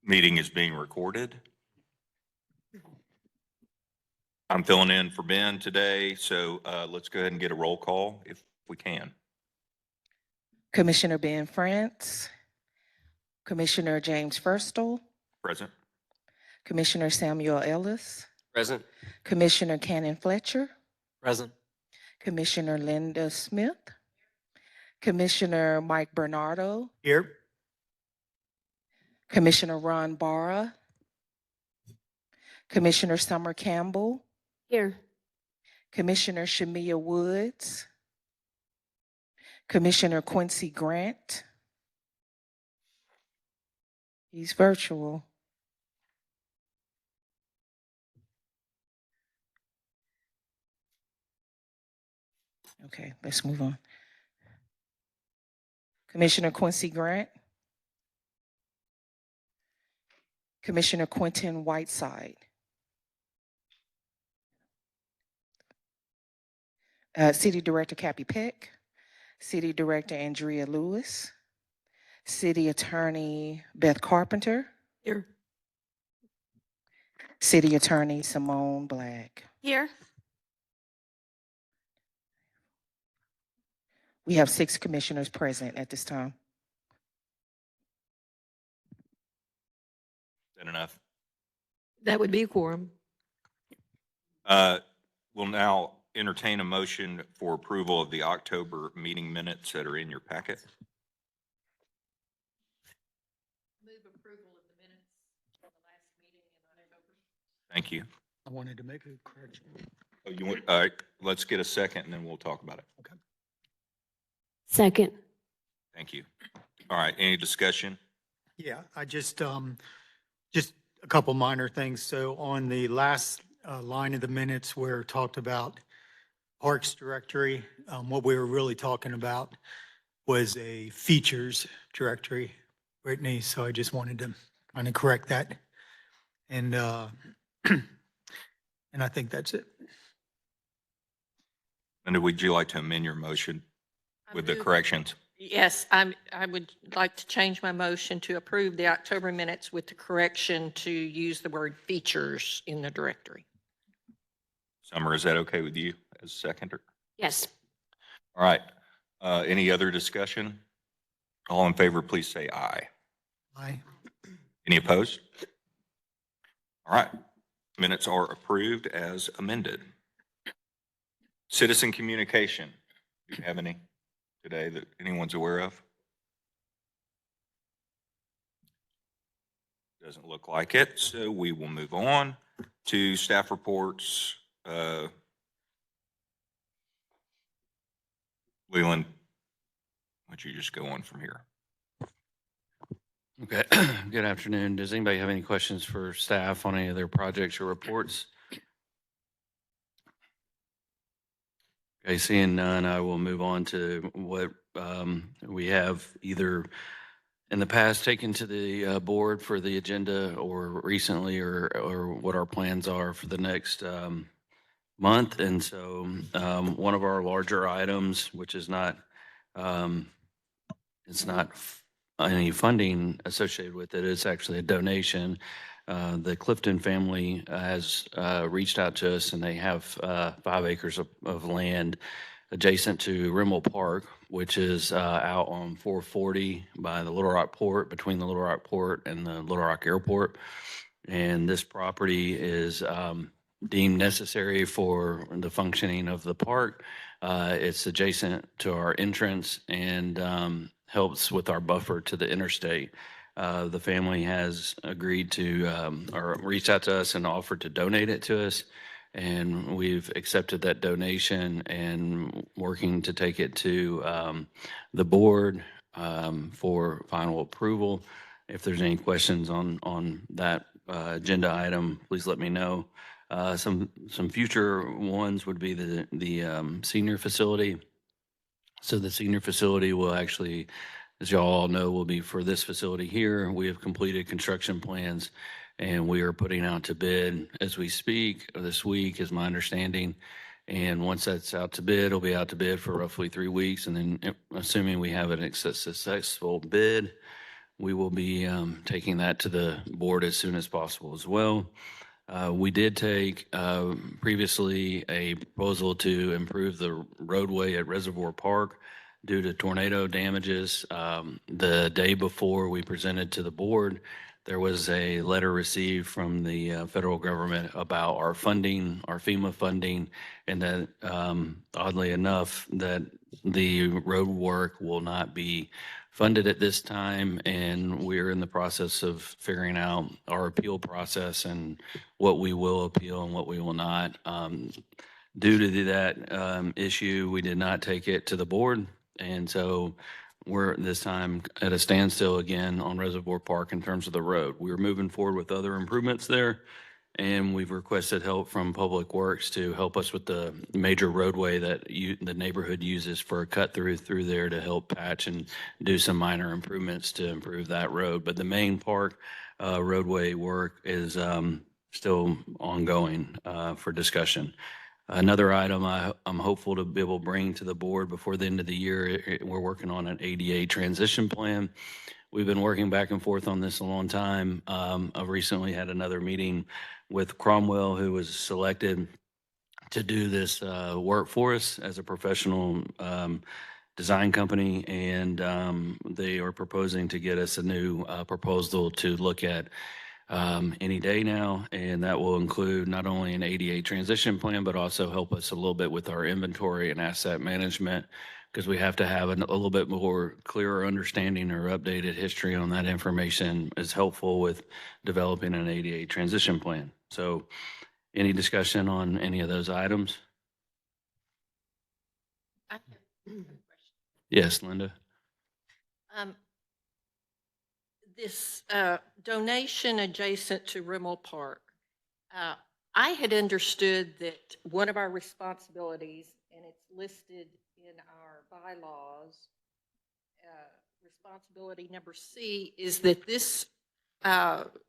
Meeting is being recorded. I'm filling in for Ben today, so let's go ahead and get a roll call if we can. Commissioner Ben France, Commissioner James Firstel, Present. Commissioner Samuel Ellis, Present. Commissioner Cannon Fletcher, Present. Commissioner Linda Smith, Commissioner Mike Bernardo, Here. Commissioner Ron Barra, Commissioner Summer Campbell, Here. Commissioner Shamia Woods, Commissioner Quincy Grant. He's virtual. Okay, let's move on. Commissioner Quincy Grant. Commissioner Quentin Whiteside. City Director Cappy Peck. City Director Andrea Lewis. City Attorney Beth Carpenter. Here. City Attorney Simone Black. Here. We have 6 commissioners present at this time. Is that enough? That would be a quorum. We'll now entertain a motion for approval of the October meeting minutes that are in your packet. Move approval of the minutes from the last meeting in October. Thank you. I wanted to make a correction. Oh, you want, all right, let's get a second and then we'll talk about it. Okay. Second. Thank you. All right, any discussion? Yeah, I just a couple minor things. So on the last line of the minutes where it talked about Parks Directory, what we were really talking about was a features directory, Brittany. So I just wanted to kind of correct that. And and I think that's it. Linda, would you like to amend your motion with the corrections? Yes, I would like to change my motion to approve the October minutes with the correction to use the word features in the directory. Summer, is that okay with you as seconder? Yes. All right. Any other discussion? All in favor, please say aye. Aye. Any opposed? All right. Minutes are approved as amended. Citizen communication. Do you have any today that anyone's aware of? Doesn't look like it, so we will move on to staff reports. Leland, why don't you just go on from here? Okay, good afternoon. Does anybody have any questions for staff on any of their projects or reports? Okay, seeing none, I will move on to what we have either in the past taken to the board for the agenda or recently or what our plans are for the next month. And so one of our larger items, which is not, it's not any funding associated with it, it's actually a donation. The Clifton family has reached out to us, and they have 5 acres of land adjacent to Rimmel Park, which is out on 440 by the Little Rock Port, between the Little Rock Port and the Little Rock Airport. And this property is deemed necessary for the functioning of the park. It's adjacent to our entrance and helps with our buffer to the interstate. The family has agreed to, or reached out to us and offered to donate it to us. And we've accepted that donation and working to take it to the board for final approval. If there's any questions on that agenda item, please let me know. Some future ones would be the senior facility. So the senior facility will actually, as y'all all know, will be for this facility here. We have completed construction plans and we are putting out to bid as we speak. This week is my understanding. And once that's out to bid, it'll be out to bid for roughly 3 weeks. And then assuming we have an successful bid, we will be taking that to the board as soon as possible as well. We did take previously a proposal to improve the roadway at Reservoir Park due to tornado damages. The day before we presented to the board, there was a letter received from the federal government about our funding, our FEMA funding, and that oddly enough, that the road work will not be funded at this time, and we're in the process of figuring out our appeal process and what we will appeal and what we will not. Due to that issue, we did not take it to the board, and so we're this time at a standstill again on Reservoir Park in terms of the road. We're moving forward with other improvements there, and we've requested help from Public Works to help us with the major roadway that the neighborhood uses for a cut through there to help patch and do some minor improvements to improve that road. But the main park roadway work is still ongoing for discussion. Another item I'm hopeful to be able to bring to the board before the end of the year, we're working on an ADA transition plan. We've been working back and forth on this a long time. I've recently had another meeting with Cromwell, who was selected to do this work for us as a professional design company, and they are proposing to get us a new proposal to look at any day now, and that will include not only an ADA transition plan, but also help us a little bit with our inventory and asset management, because we have to have a little bit more clearer understanding or updated history on that information is helpful with developing an ADA transition plan. So any discussion on any of those items? I have a question. Yes, Linda? This donation adjacent to Rimmel Park, I had understood that one of our responsibilities, and it's listed in our bylaws, responsibility number C, is that this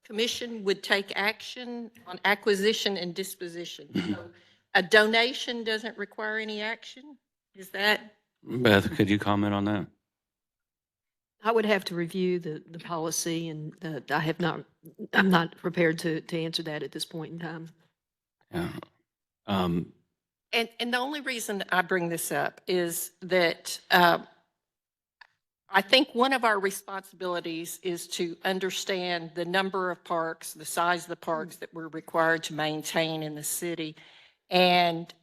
commission would take action on acquisition and disposition. So a donation doesn't require any action? Is that? Beth, could you comment on that? I would have to review the policy, and I'm not prepared to answer that at this point in time. Yeah. And the only reason I bring this up is that I think one of our responsibilities is to understand the number of parks, the size of the parks that we're required to maintain in the city. And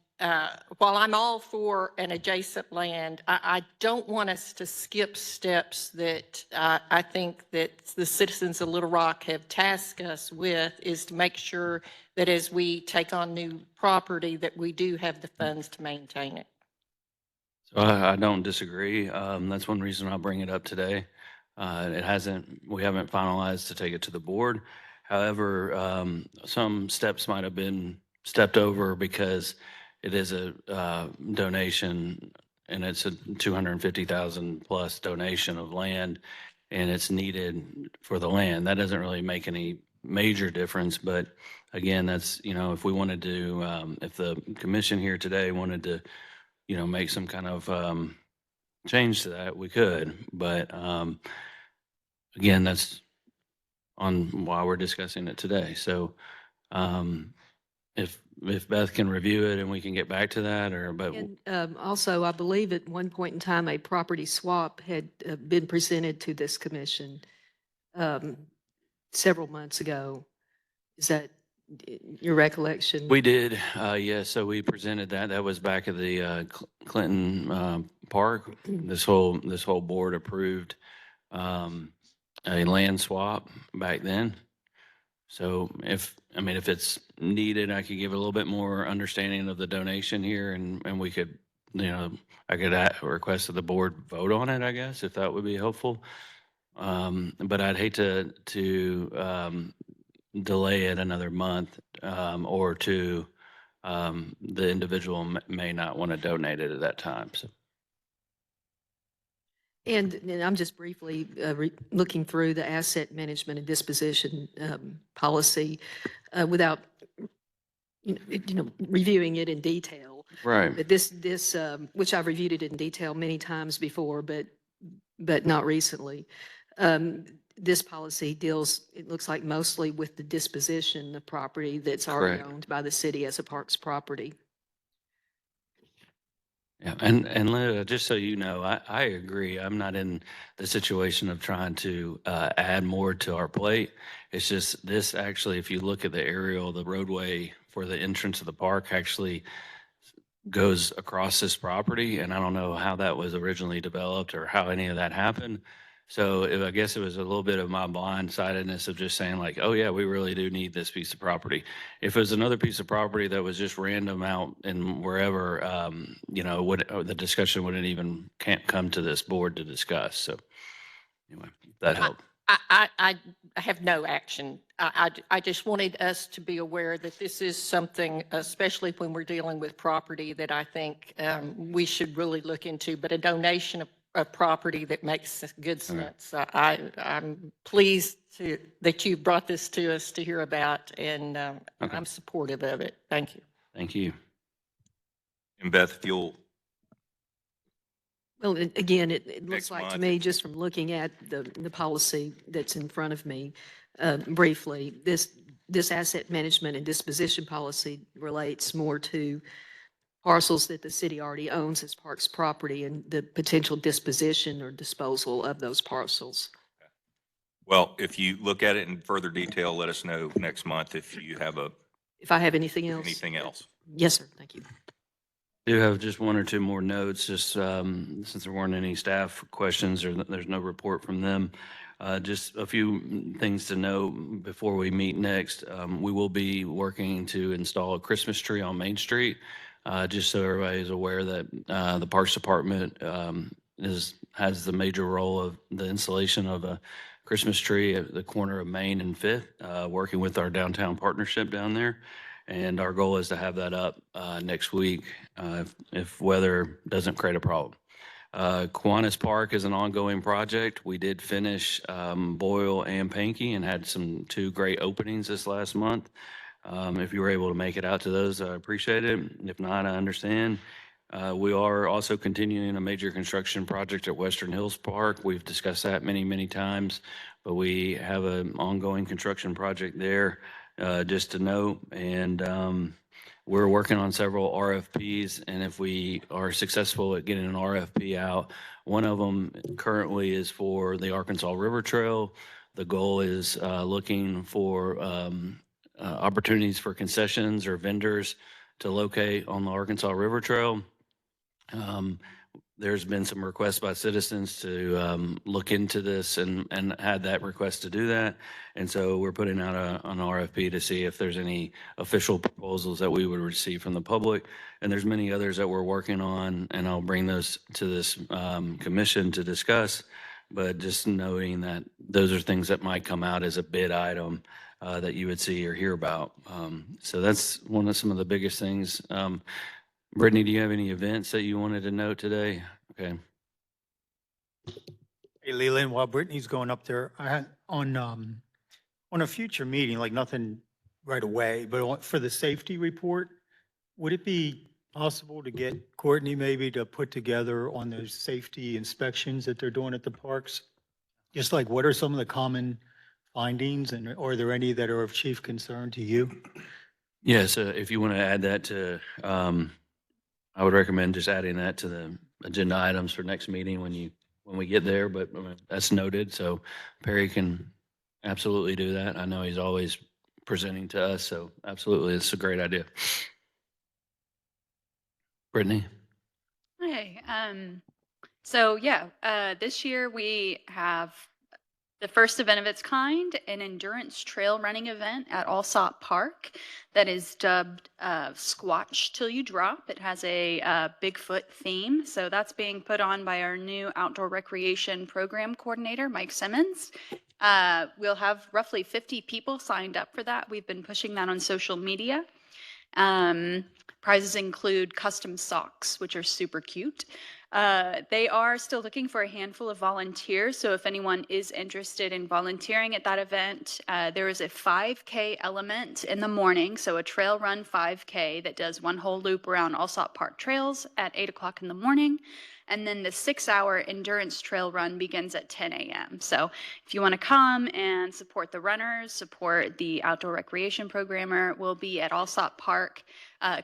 while I'm all for an adjacent land, I don't want us to skip steps that I think that the citizens of Little Rock have tasked us with, is to make sure that as we take on new property, that we do have the funds to maintain it. So I don't disagree. That's one reason I'll bring it up today. We haven't finalized to take it to the board. However, some steps might have been stepped over because it is a donation, and it's a 250,000 plus donation of land, and it's needed for the land. That doesn't really make any major difference, but again, that's, if we wanted to, if the commission here today wanted to, make some kind of change to that, we could. But again, that's on why we're discussing it today. So if Beth can review it and we can get back to that, And also, I believe at one point in time, a property swap had been presented to this commission several months ago. Is that your recollection? We did, yeah. So we presented that. That was back at the Clinton Park. This whole board approved a land swap back then. So if it's needed, I could give a little bit more understanding of the donation here, and we could, I could request that the board vote on it, I guess, if that would be helpful. But I'd hate to delay it another month or two. The individual may not want to donate it at that time. So. And I'm just briefly looking through the asset management and disposition policy without, reviewing it in detail. Right. But this, which I've reviewed it in detail many times before, but not recently. this policy deals, it looks like mostly with the disposition of property that's already Correct. owned by the city as a parks property. Yeah, and Linda, just so you know, I agree. I'm not in the situation of trying to add more to our plate. It's just this actually, if you look at the aerial, the roadway for the entrance of the park actually goes across this property, and I don't know how that was originally developed or how any of that happened. So I guess it was a little bit of my blindsidedness of just saying like, oh yeah, we really do need this piece of property. If it was another piece of property that was just random out and wherever, the discussion wouldn't even can't come to this board to discuss. So anyway, that helped. I have no action. I just wanted us to be aware that this is something, especially when we're dealing with property, that I think we should really look into, but a donation of property that makes good sense. I'm pleased that you brought this to us to hear about, and Okay. I'm supportive of it. Thank you. Thank you. And Beth, if you'll, Well, again, it Next looks like to month. me, just from looking at the policy that's in front of me, briefly, this asset management and disposition policy relates more to parcels that the city already owns as parks property and the potential disposition or disposal of those parcels. well, if you look at it in further detail, let us know next month if you have If I have anything else? anything else. Yes, sir. Thank you. Do have just one or two more notes, just since there weren't any staff questions or there's no report from them. Just a few things to note before we meet next. We will be working to install a Christmas tree on Main Street, just so everybody is aware that the Parks Department has the major role of the installation of a Christmas tree at the corner of Main and Fifth, working with our downtown partnership down there. And our goal is to have that up next week if weather doesn't create a problem. Kiwanis Park is an ongoing project. We did finish Boyle and Pankey and had two great openings this last month. If you were able to make it out to those, I appreciate it. If not, I understand. We are also continuing a major construction project at Western Hills Park. We've discussed that many, many times, but we have an ongoing construction project there. Just to note, and we're working on several RFPs, and if we are successful at getting an RFP out, one of them currently is for the Arkansas River Trail. The goal is looking for opportunities for concessions or vendors to locate on the Arkansas River Trail. There's been some requests by citizens to look into this and had that request to do that. And so we're putting out an RFP to see if there's any official proposals that we would receive from the public. And there's many others that we're working on, and I'll bring those to this commission to discuss. But just knowing that those are things that might come out as a bid item that you would see or hear about. So that's some of the biggest things. Brittany, do you have any events that you wanted to note today? Okay. Hey, Leland, while Brittany's going up there, I had on a future meeting, like nothing right away, but for the safety report, would it be possible to get Courtney maybe to put together on those safety inspections that they're doing at the parks? Just like what are some of the common findings, and are there any that are of chief concern to you? Yes, if you want to add that to, I would recommend just adding that to the agenda items for next meeting when we get there, but that's noted. So Perry can absolutely do that. I know he's always presenting to us, so absolutely, it's a great idea. Brittany? Hey, so yeah, this year we have the first event of its kind, an endurance trail running event at Alsop Park that is dubbed Squatch Till You Drop. It has a Bigfoot theme. So that's being put on by our new outdoor recreation program coordinator, Mike Simmons. We'll have roughly 50 people signed up for that. We've been pushing that on social media. Prizes include custom socks, which are super cute. They are still looking for a handful of volunteers. So if anyone is interested in volunteering at that event, there is a 5K element in the morning. So a trail run 5K that does one whole loop around Alsop Park trails at 8 o'clock in the morning. And then the 6-hour endurance trail run begins at 10 a.m. So if you want to come and support the runners, support the outdoor recreation programmer, we'll be at Allsop Park,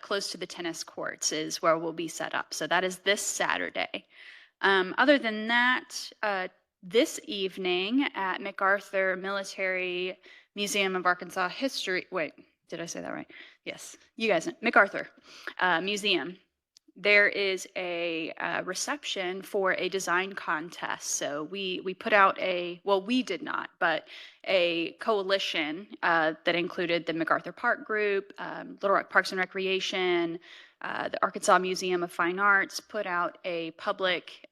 close to the tennis courts is where we'll be set up. So that is this Saturday. Other than that, this evening at MacArthur Military Museum of Arkansas History, wait, did I say that right? Yes, you guys, MacArthur Museum. There is a reception for a design contest. So we put out we did not, but a coalition that included the MacArthur Park Group, Little Rock Parks and Recreation, the Arkansas Museum of Fine Arts put out a public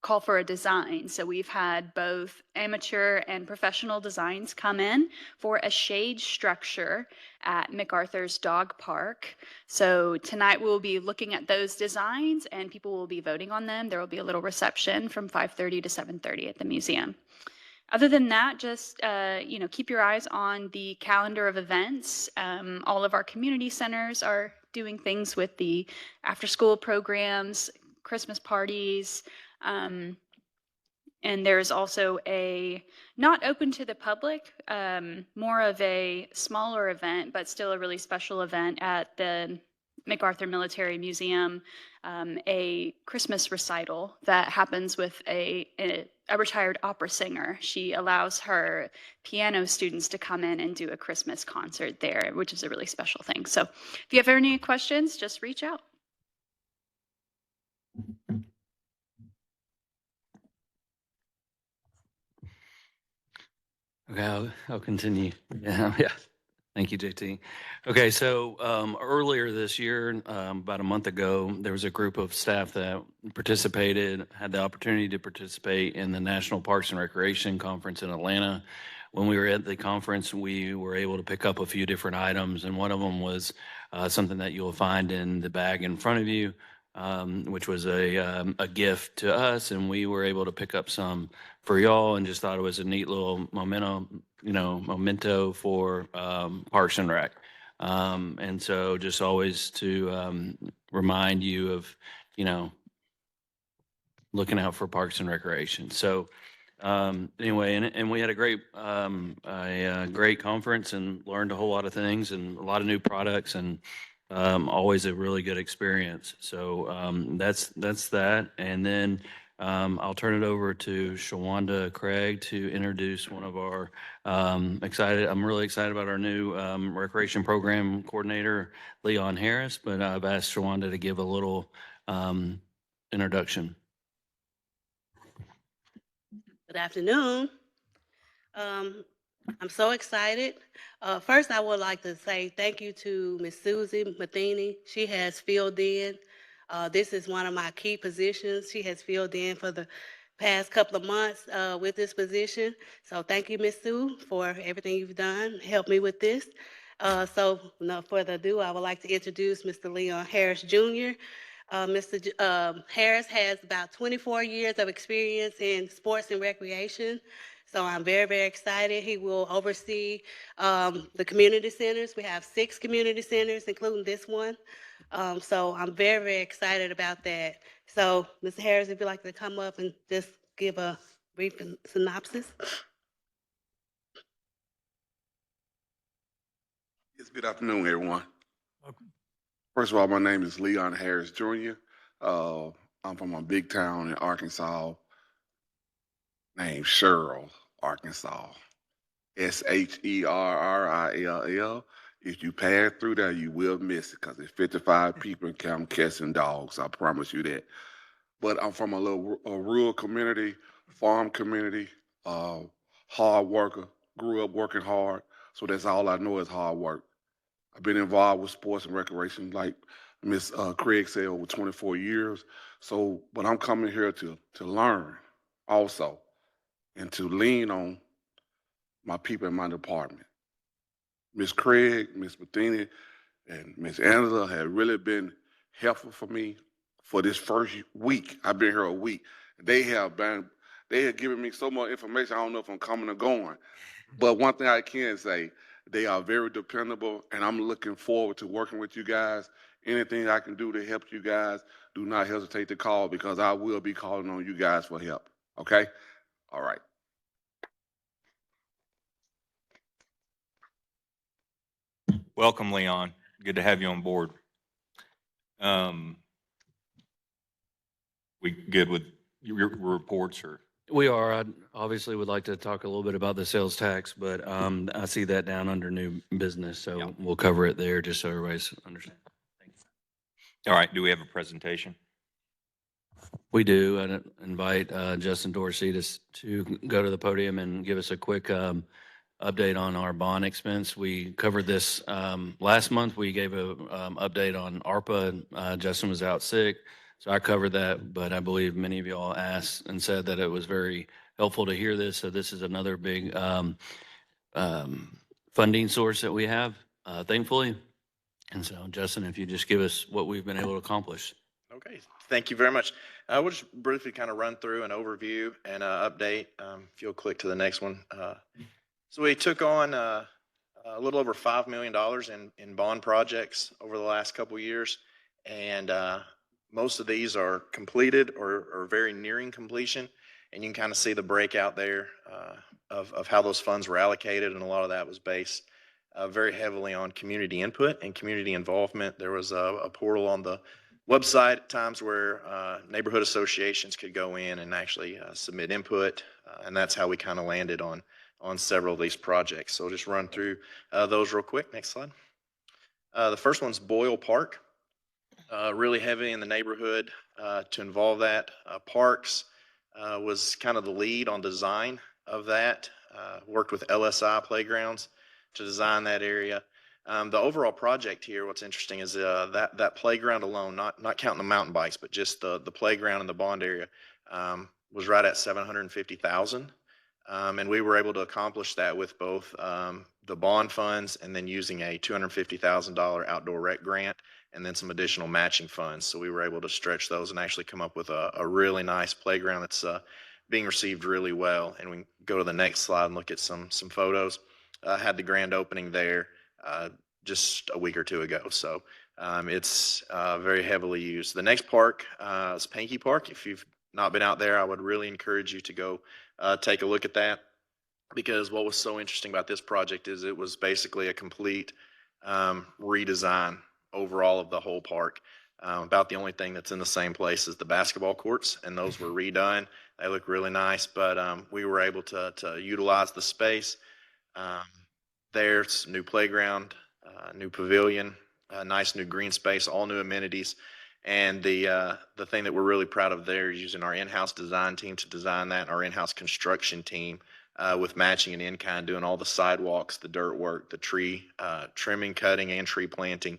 call for a design. So we've had both amateur and professional designs come in for a shade structure at MacArthur's Dog Park. So tonight we'll be looking at those designs and people will be voting on them. There will be a little reception from 5:30 to 7:30 at the museum. Other than that, just keep your eyes on the calendar of events. All of our community centers are doing things with the after-school programs, Christmas parties, and there's also a not open to the public, more of a smaller event, but still a really special event at the MacArthur Military Museum, a Christmas recital that happens with a retired opera singer. She allows her piano students to come in and do a Christmas concert there, which is a really special thing. So if you have any questions, just reach out. Okay, I'll continue. Yeah. Thank you, JT. Okay, so earlier this year, about a month ago, there was a group of staff that had the opportunity to participate in the National Parks and Recreation Conference in Atlanta. When we were at the conference, we were able to pick up a few different items, and one of them was something that you'll find in the bag in front of you, which was a gift to us, and we were able to pick up some for y'all, and just thought it was a neat little memento for Parks and Rec. And so just always to remind you of, looking out for Parks and Recreation. So anyway, and we had a great conference and learned a whole lot of things and a lot of new products, and always a really good experience. So that's that. And then I'll turn it over to Shawanda Craig to introduce one of our I'm really excited about our new recreation program coordinator, Leon Harris, but I've asked Shawanda to give a little introduction. Good afternoon. I'm so excited. First, I would like to say thank you to Ms. Susie Matheny. She has filled in. This is one of my key positions. She has filled in for the past couple of months with this position. So thank you, Ms. Sue, for everything you've done. Help me with this. So no further ado, I would like to introduce Mr. Leon Harris, Jr. Mr. Harris has about 24 years of experience in sports and recreation. So I'm very, very excited. He will oversee the community centers. We have 6 community centers, including this one. So I'm very, very excited about that. So, Mr. Harris, if you'd like to come up and just give a brief synopsis. Yes, good afternoon, everyone. Welcome. First of all, my name is Leon Harris, Jr. I'm from a big town in Arkansas named Sherrill, Arkansas. Sherrill. If you pass through there, you will miss it because there's 55 people and counting cats and dogs. I promise you that. But I'm from a rural community, farm community, hard worker, grew up working hard. So that's all I know is hard work. I've been involved with sports and recreation, like Ms. Craig said, over 24 years. So, but I'm coming here to learn also and to lean on my people in my department. Ms. Craig, Ms. Matheny, and Ms. Angela have really been helpful for me for this first week. I've been here a week. They have given me so much information, I don't know if I'm coming or going. But one thing I can say, they are very dependable, and I'm looking forward to working with you guys anything I can do to help you guys, do not hesitate to call because I will be calling on you guys for help. Okay? All right. Welcome, Leon. Good to have you on board. We good with your reports or? We are. I obviously would like to talk a little bit about the sales tax, but I see that down under new business, so we'll cover it there just so everybody's understands. All right, do we have a presentation? We do. I'd invite Justin Dorsey to go to the podium and give us a quick update on our bond expense. We covered this last month. We gave a update on ARPA. Justin was out sick, so I covered that, but I believe many of y'all asked and said that it was very helpful to hear this. So this is another big funding source that we have, thankfully. And so, Justin, if you just give us what we've been able to accomplish. Okay, thank you very much. We'll just briefly kind of run through an overview and update. If you'll click to the next one. So we took on a little over $5 million in bond projects over the last couple of years. And most of these are completed or very nearing completion. And you can kind of see the breakout there of how those funds were allocated. And a lot of that was based very heavily on community input and community involvement. There was a portal on the website at times where neighborhood associations could go in and actually submit input. And that's how we kind of landed on several of these projects. So just run through those real quick. Next slide. The first one's Boyle Park. Really heavy in the neighborhood to involve that. Parks was kind of the lead on design of that. Worked with LSI Playgrounds to design that area. The overall project here, what's interesting is that playground alone, not counting the mountain bikes, but just the playground in the bond area, was right at $750,000. And we were able to accomplish that with both the bond funds and then using a $250,000 outdoor rec grant and then some additional matching funds. So we were able to stretch those and actually come up with a really nice playground that's being received really well. And we can go to the next slide and look at some photos. Had the grand opening there just a week or two ago. So it's very heavily used. The next park is Pankey Park. If you've not been out there, I would really encourage you to go take a look at that, because what was so interesting about this project is it was basically a complete redesign overall of the whole park. About the only thing that's in the same place is the basketball courts, and those were redone. They look really nice, but we were able to utilize the space. There's new playground, new pavilion, nice new green space, all new amenities. And the thing that we're really proud of there is using our in-house design team to design that, and our in-house construction team with matching and in-kind, doing all the sidewalks, the dirt work, the tree trimming, cutting, and tree planting.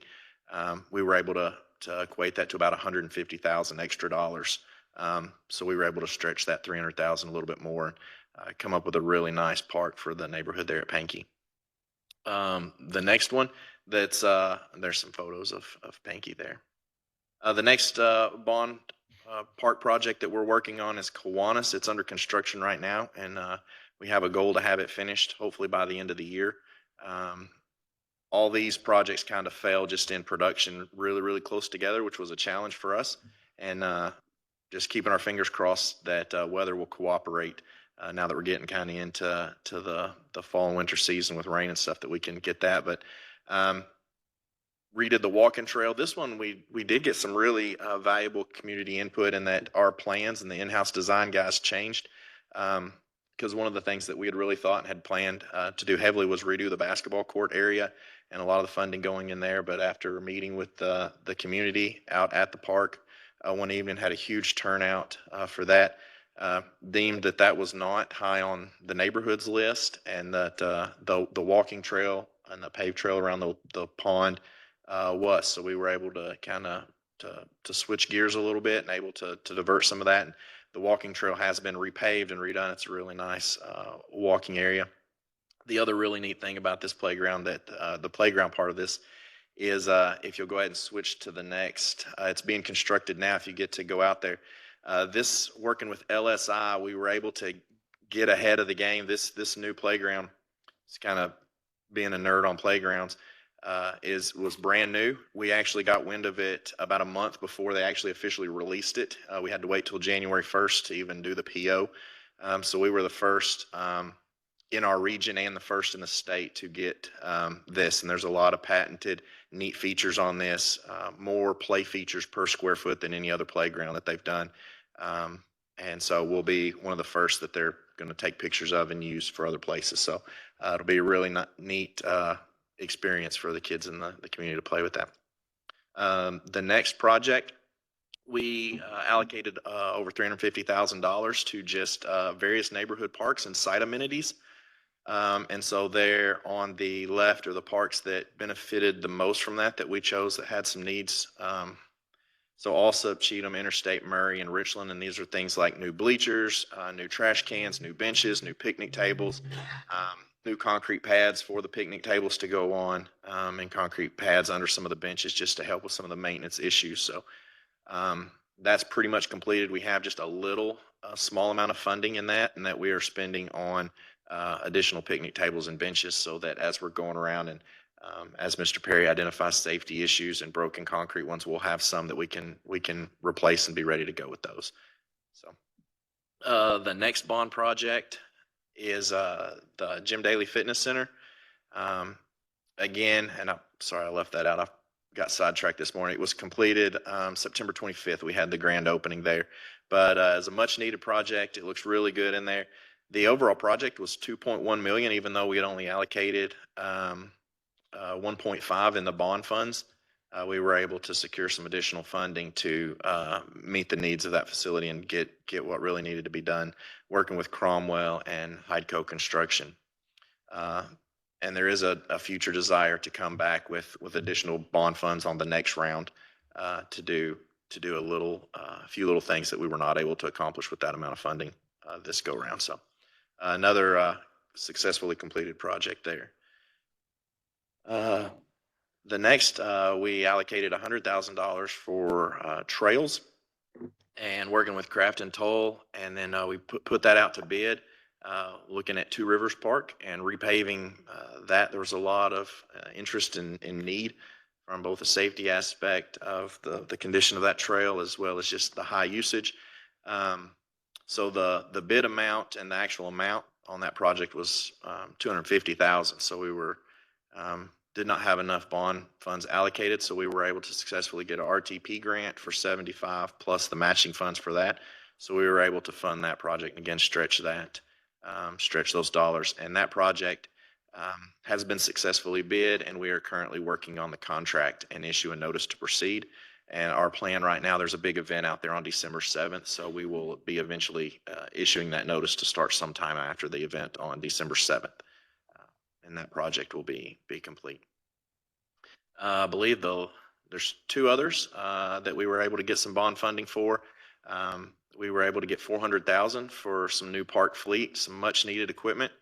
We were able to equate that to about $150,000 extra dollars. So we were able to stretch that $300,000 a little bit more, and come up with a really nice park for the neighborhood there at Pankey. The next one, there's some photos of Pankey there. The next bond park project that we're working on is Kiwanis. It's under construction right now, and we have a goal to have it finished hopefully by the end of the year. All these projects kind of fail just in production really, really close together, which was a challenge for us. And just keeping our fingers crossed that weather will cooperate now that we're getting kind of into the fall and winter season with rain and stuff, that we can get that. But redid the walking trail. This one, we did get some really valuable community input in that our plans and the in-house design guys changed. Because one of the things that we had really thought and had planned to do heavily was redo the basketball court area, and a lot of the funding going in there. But after meeting with the community out at the park one evening, had a huge turnout for that. Deemed that was not high on the neighborhood's list, and that the walking trail and the paved trail around the pond was. So we were able to kind of to switch gears a little bit and able to divert some of that. And the walking trail has been repaved and redone. It's a really nice walking area. The other really neat thing about this playground, that the playground part of this, is if you'll go ahead and switch to the next, it's being constructed now if you get to go out there. This, working with LSI, we were able to get ahead of the game. This new playground, it's kind of being a nerd on playgrounds. was brand new. We actually got wind of it about a month before they actually officially released it. We had to wait till January 1st to even do the PO. So we were the first in our region and the first in the state to get this. And there's a lot of patented neat features on this, more play features per square foot than any other playground that they've done. And so we'll be one of the first that they're going to take pictures of and use for other places. So it'll be a really neat experience for the kids in the community to play with that. The next project, we allocated over $350,000 to just various neighborhood parks and site amenities. And so there on the left are the parks that benefited the most from that we chose that had some needs. So Alsop, Cheatham, Interstate, Murray, and Richland. And these are things like new bleachers, new trash cans, new benches, new picnic tables, new concrete pads for the picnic tables to go on, and concrete pads under some of the benches just to help with some of the maintenance issues. So that's pretty much completed. We have just a small amount of funding in that, and that we are spending on additional picnic tables and benches, so that as we're going around and as Mr. Perry identifies safety issues and broken concrete ones, we'll have some that we can replace and be ready to go with those. So the next bond project is the Jim Daly Fitness Center. Again, and I'm sorry I left that out. I got sidetracked this morning. It was completed September 25th. We had the grand opening there, but as a much needed project, it looks really good in there. The overall project was $2.1 million, even though we had only allocated 1.5 in the bond funds. We were able to secure some additional funding to meet the needs of that facility and get what really needed to be done, working with Cromwell and Heidco Construction. And there is a future desire to come back with additional bond funds on the next round to do a few little things that we were not able to accomplish with that amount of funding this go round. So another successfully completed project there. The next, we allocated $100,000 for trails and working with Craft and Toll. And then we put that out to bid, looking at Two Rivers Park and repaving that. There was a lot of interest in need from both the safety aspect of the condition of that trail, as well as just the high usage. So the bid amount and the actual amount on that project was $250,000. So we were did not have enough bond funds allocated, so we were able to successfully get an RTP grant for 75 plus the matching funds for that. So we were able to fund that project and again stretch those dollars. And that project has been successfully bid, and we are currently working on the contract and issue a notice to proceed. And our plan right now, there's a big event out there on December 7th, so we will be eventually issuing that notice to start sometime after the event on December 7th. And that project will be complete. I believe there's two others that we were able to get some bond funding for. We were able to get $400,000 for some new park fleet, some much needed equipment.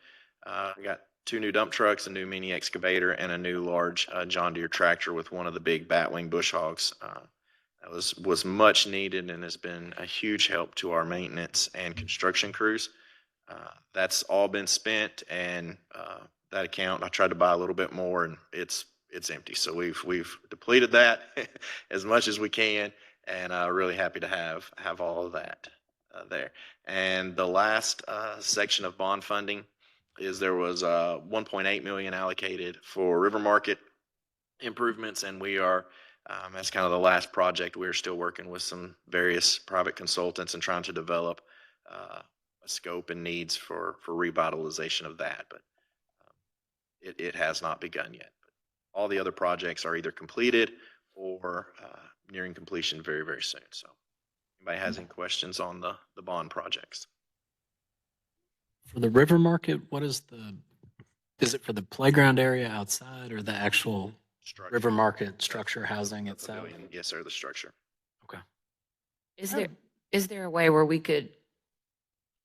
We got 2 new dump trucks, a new mini excavator, and a new large John Deere tractor with one of the big batwing bush hogs. That was much needed and has been a huge help to our maintenance and construction crews. That's all been spent, and that account, I tried to buy a little bit more, and it's empty. So we've depleted that as much as we can, and really happy to have all of that there. And the last section of bond funding is there was $1.8 million allocated for River Market improvements, and we are that's kind of the last project. We're still working with some various private consultants and trying to develop a scope and needs for revitalization of that, but it has not begun yet. But all the other projects are either completed or nearing completion very, very soon. So anybody has any questions on the bond projects? For the River Market, is it for the playground area outside or the actual Structure. River Market structure housing The itself? pavilion. Yes, sir, the structure. Okay. Is there a way where we could,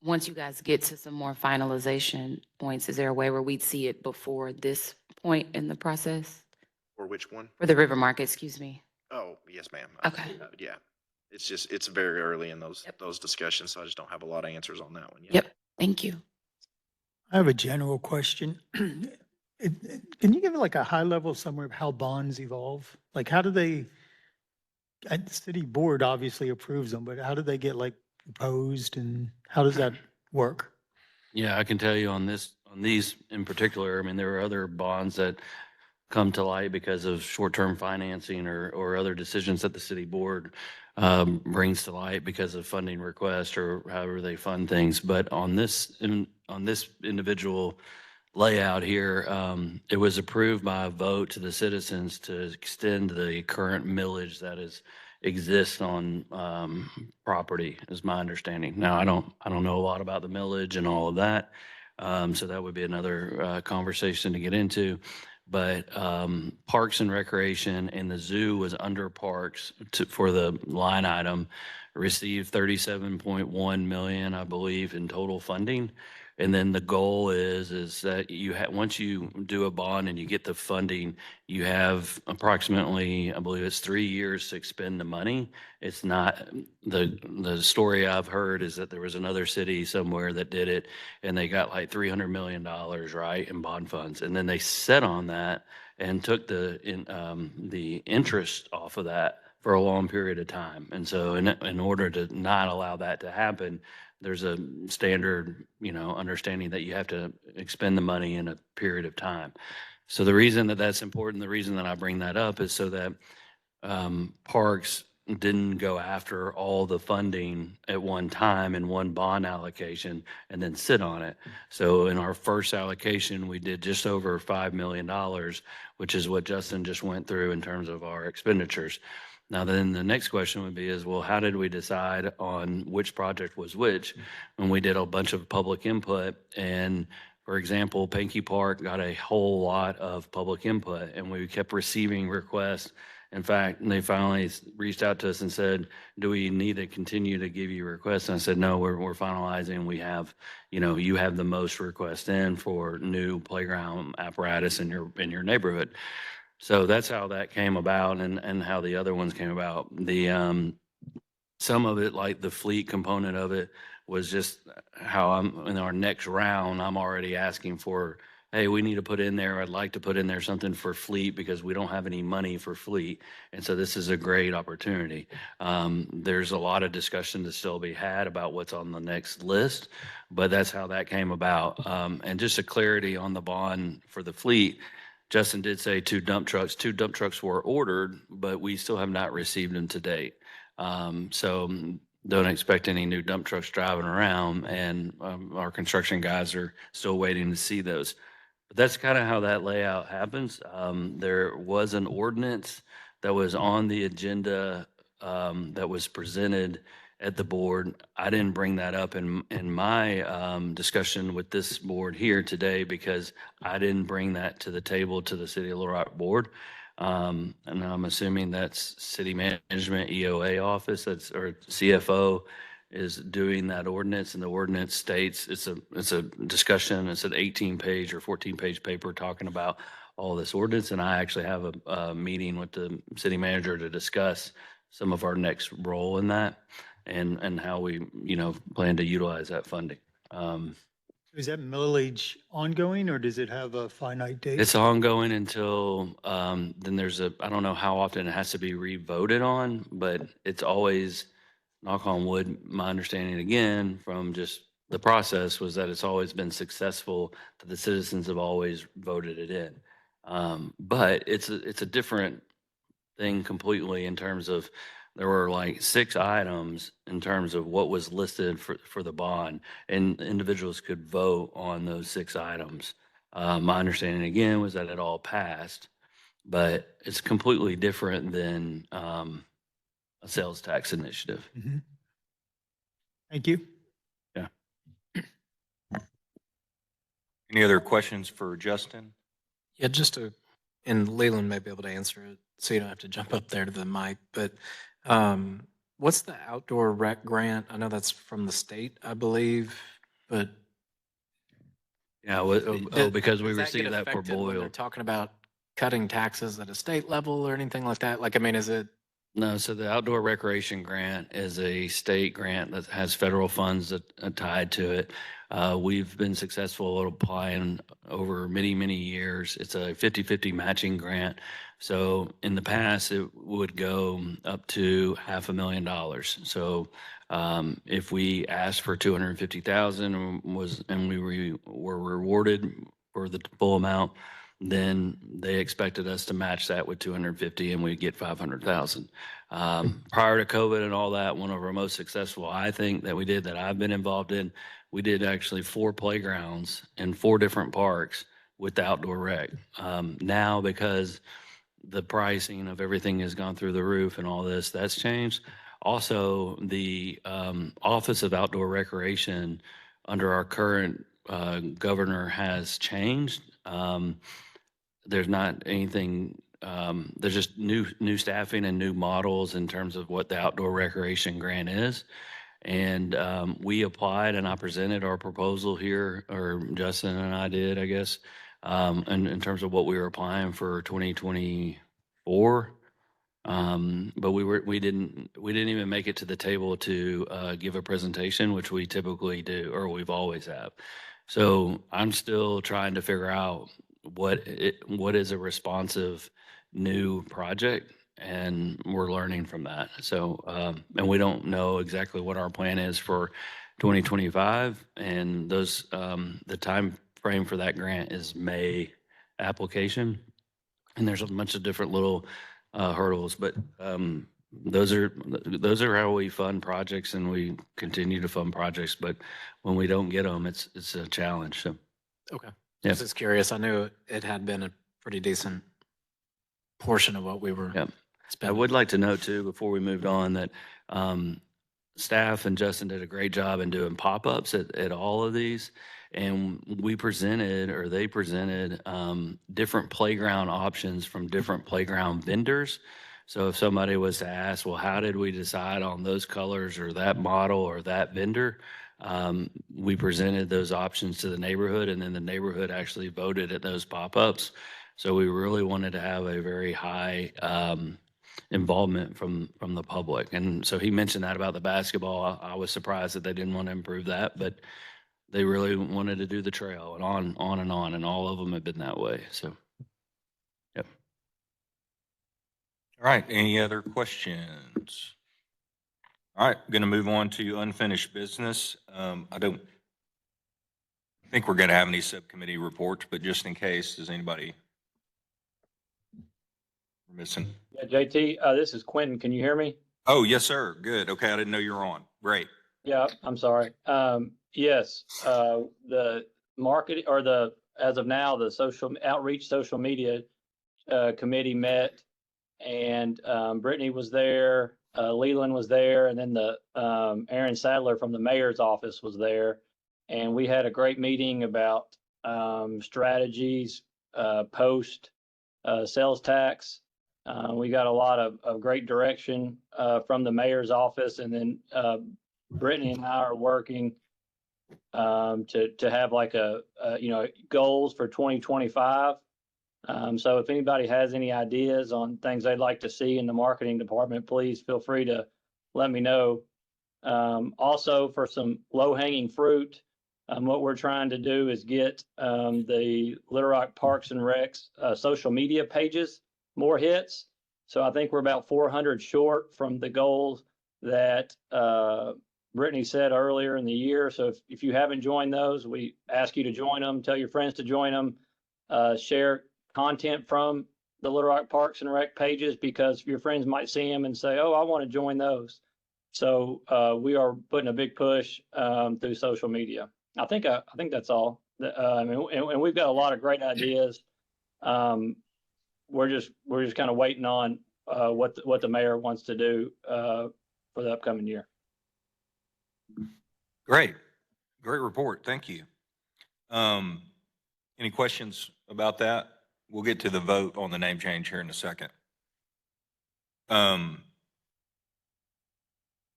once you guys get to some more finalization points, is there a way where we'd see it before this point in the process? For which one? For the River Market, excuse me. Oh, yes, ma'am. Okay. Yeah. It's very early in those discussions, so I just don't have a lot of answers on that one yet. Yep. Thank you. I have a general question. Can you give like a high level summary of how bonds evolve? Like how do they, the city board obviously approves them, but how do they get like proposed and how does that work? Yeah, I can tell you on these in particular, I mean, there are other bonds that come to light because of short-term financing or other decisions that the city board brings to light because of funding requests or however they fund things. But on this individual layout here, it was approved by a vote to the citizens to extend the current millage that exists on property, is my understanding. Now, I don't know a lot about the millage and all of that, so that would be another conversation to get into. But Parks and Recreation and the zoo was under Parks for the line item, received 37.1 million, I believe, in total funding. And then the goal is that once you do a bond and you get the funding, you have approximately, I believe it's 3 years to expend the money. It's not, the story I've heard is that there was another city somewhere that did it and they got like $300 million, right, in bond funds. And then they sat on that and took the interest off of that for a long period of time. And so in order to not allow that to happen, there's a standard, understanding that you have to expend the money in a period of time. So the reason that that's important, the reason that I bring that up is so that Parks didn't go after all the funding at one time in one bond allocation and then sit on it. So in our first allocation, we did just over $5 million, which is what Justin just went through in terms of our expenditures. Now, then the next question would be well, how did we decide on which project was which? When we did a bunch of public input and, for example, Pankey Park got a whole lot of public input and we kept receiving requests. In fact, they finally reached out to us and said, do we need to continue to give you requests? And I said, no, we're finalizing. We have, you have the most requests in for new playground apparatus in your neighborhood. So that's how that came about and how the other ones came about. The some of it, like the fleet component of it, was just how I'm in our next round, I'm already asking for, hey, we need to put in there, I'd like to put in there something for fleet because we don't have any money for fleet. And so this is a great opportunity. There's a lot of discussion to still be had about what's on the next list, but that's how that came about. And just a clarity on the bond for the fleet, Justin did say 2 dump trucks. 2 dump trucks were ordered, but we still have not received them to date. So don't expect any new dump trucks driving around, and our construction guys are still waiting to see those. But that's kind of how that layout happens. There was an ordinance that was on the agenda that was presented at the board. I didn't bring that up in my discussion with this board here today because I didn't bring that to the table to the City of Little Rock board. And I'm assuming that's city management EOA office or CFO is doing that ordinance, and the ordinance states it's a discussion. It's an 18-page or 14-page paper talking about all this ordinance. And I actually have a meeting with the city manager to discuss some of our next role in that. And how we, plan to utilize that funding. Is that millage ongoing or does it have a finite date? It's ongoing until, then I don't know how often it has to be re-voted on, but it's always, knock on wood, my understanding again from just the process was that it's always been successful, that the citizens have always voted it in. But it's a different thing completely in terms of, there were like 6 items in terms of what was listed for the bond, and individuals could vote on those 6 items. My understanding again was that it all passed, but it's completely different than a sales tax initiative. Mhm. Thank you. Yeah. Any other questions for Justin? Yeah, and Leland may be able to answer it, so you don't have to jump up there to the mic, but what's the outdoor rec grant? I know that's from the state, I believe, but. Yeah, because we does that received get that for affected when they're Boyle. talking about cutting taxes at a state level or anything like that? Like, I mean, is it? No, so the outdoor recreation grant is a state grant that has federal funds that are tied to it. We've been successful at applying over many, many years. It's a 50-50 matching grant. So in the past, it would go up to $500,000. So if we asked for 250,000 and we were rewarded for the full amount, then they expected us to match that with 250 and we'd get 500,000. Prior to COVID and all that, one of our most successful, I think, that we did that I've been involved in, we did actually 4 playgrounds in 4 different parks with the outdoor rec. Now, because the pricing of everything has gone through the roof and all this, that's changed. Also, the Office of Outdoor Recreation under our current governor has changed. There's not anything, there's just new staffing and new models in terms of what the outdoor recreation grant is. And we applied and I presented our proposal here, or Justin and I did, I guess, in terms of what we were applying for 2024. But we didn't even make it to the table to give a presentation, which we typically do, or we've always have. So I'm still trying to figure out what is a responsive new project, and we're learning from that. So, and we don't know exactly what our plan is for 2025, and those, the time frame for that grant is May application, and there's a bunch of different little hurdles, but those are how we fund projects, and we continue to fund projects. But when we don't get them, it's a challenge. So, Okay. Yeah. Just curious. I knew it had been a pretty decent portion of what we were I spending. would like to note too, before we moved on, that staff and Justin did a great job in doing pop-ups at all of these. And they presented different playground options from different playground vendors. So if somebody was to ask, well, how did we decide on those colors or that model or that vendor? We presented those options to the neighborhood, and then the neighborhood actually voted at those pop-ups. So we really wanted to have a very high involvement from the public. And so he mentioned that about the basketball. I was surprised that they didn't want to improve that, but they really wanted to do the trail, and on and on, and all of them have been that way. So, yep. All right, any other questions? All right, going to move on to unfinished business. I don't think we're going to have any subcommittee reports, but just in case, does anybody we're missing? Yeah, JT, this is Quentin. Can you hear me? Oh, yes, sir. Good. Okay, I didn't know you were on. Great. Yeah, I'm sorry. Yes, the market, or as of now, the social media committee met, and Brittany was there, Leland was there, and then the Aaron Sadler from the mayor's office was there. And we had a great meeting about strategies post sales tax. We got a lot of great direction from the mayor's office, and then Brittany and I are working to have like goals for 2025. So if anybody has any ideas on things they'd like to see in the marketing department, please feel free to let me know. Also, for some low-hanging fruit, what we're trying to do is get the Little Rock Parks and Recs social media pages more hits. So I think we're about 400 short from the goals that Brittany said earlier in the year. So if you haven't joined those, we ask you to join them, tell your friends to join them, share content from the Little Rock Parks and Rec pages, because your friends might see them and say, oh, I want to join those. So we are putting a big push through social media. I think that's all. And we've got a lot of great ideas. We're just kind of waiting on what the mayor wants to do for the upcoming year. Great report. Thank you. Any questions about that? We'll get to the vote on the name change here in a second.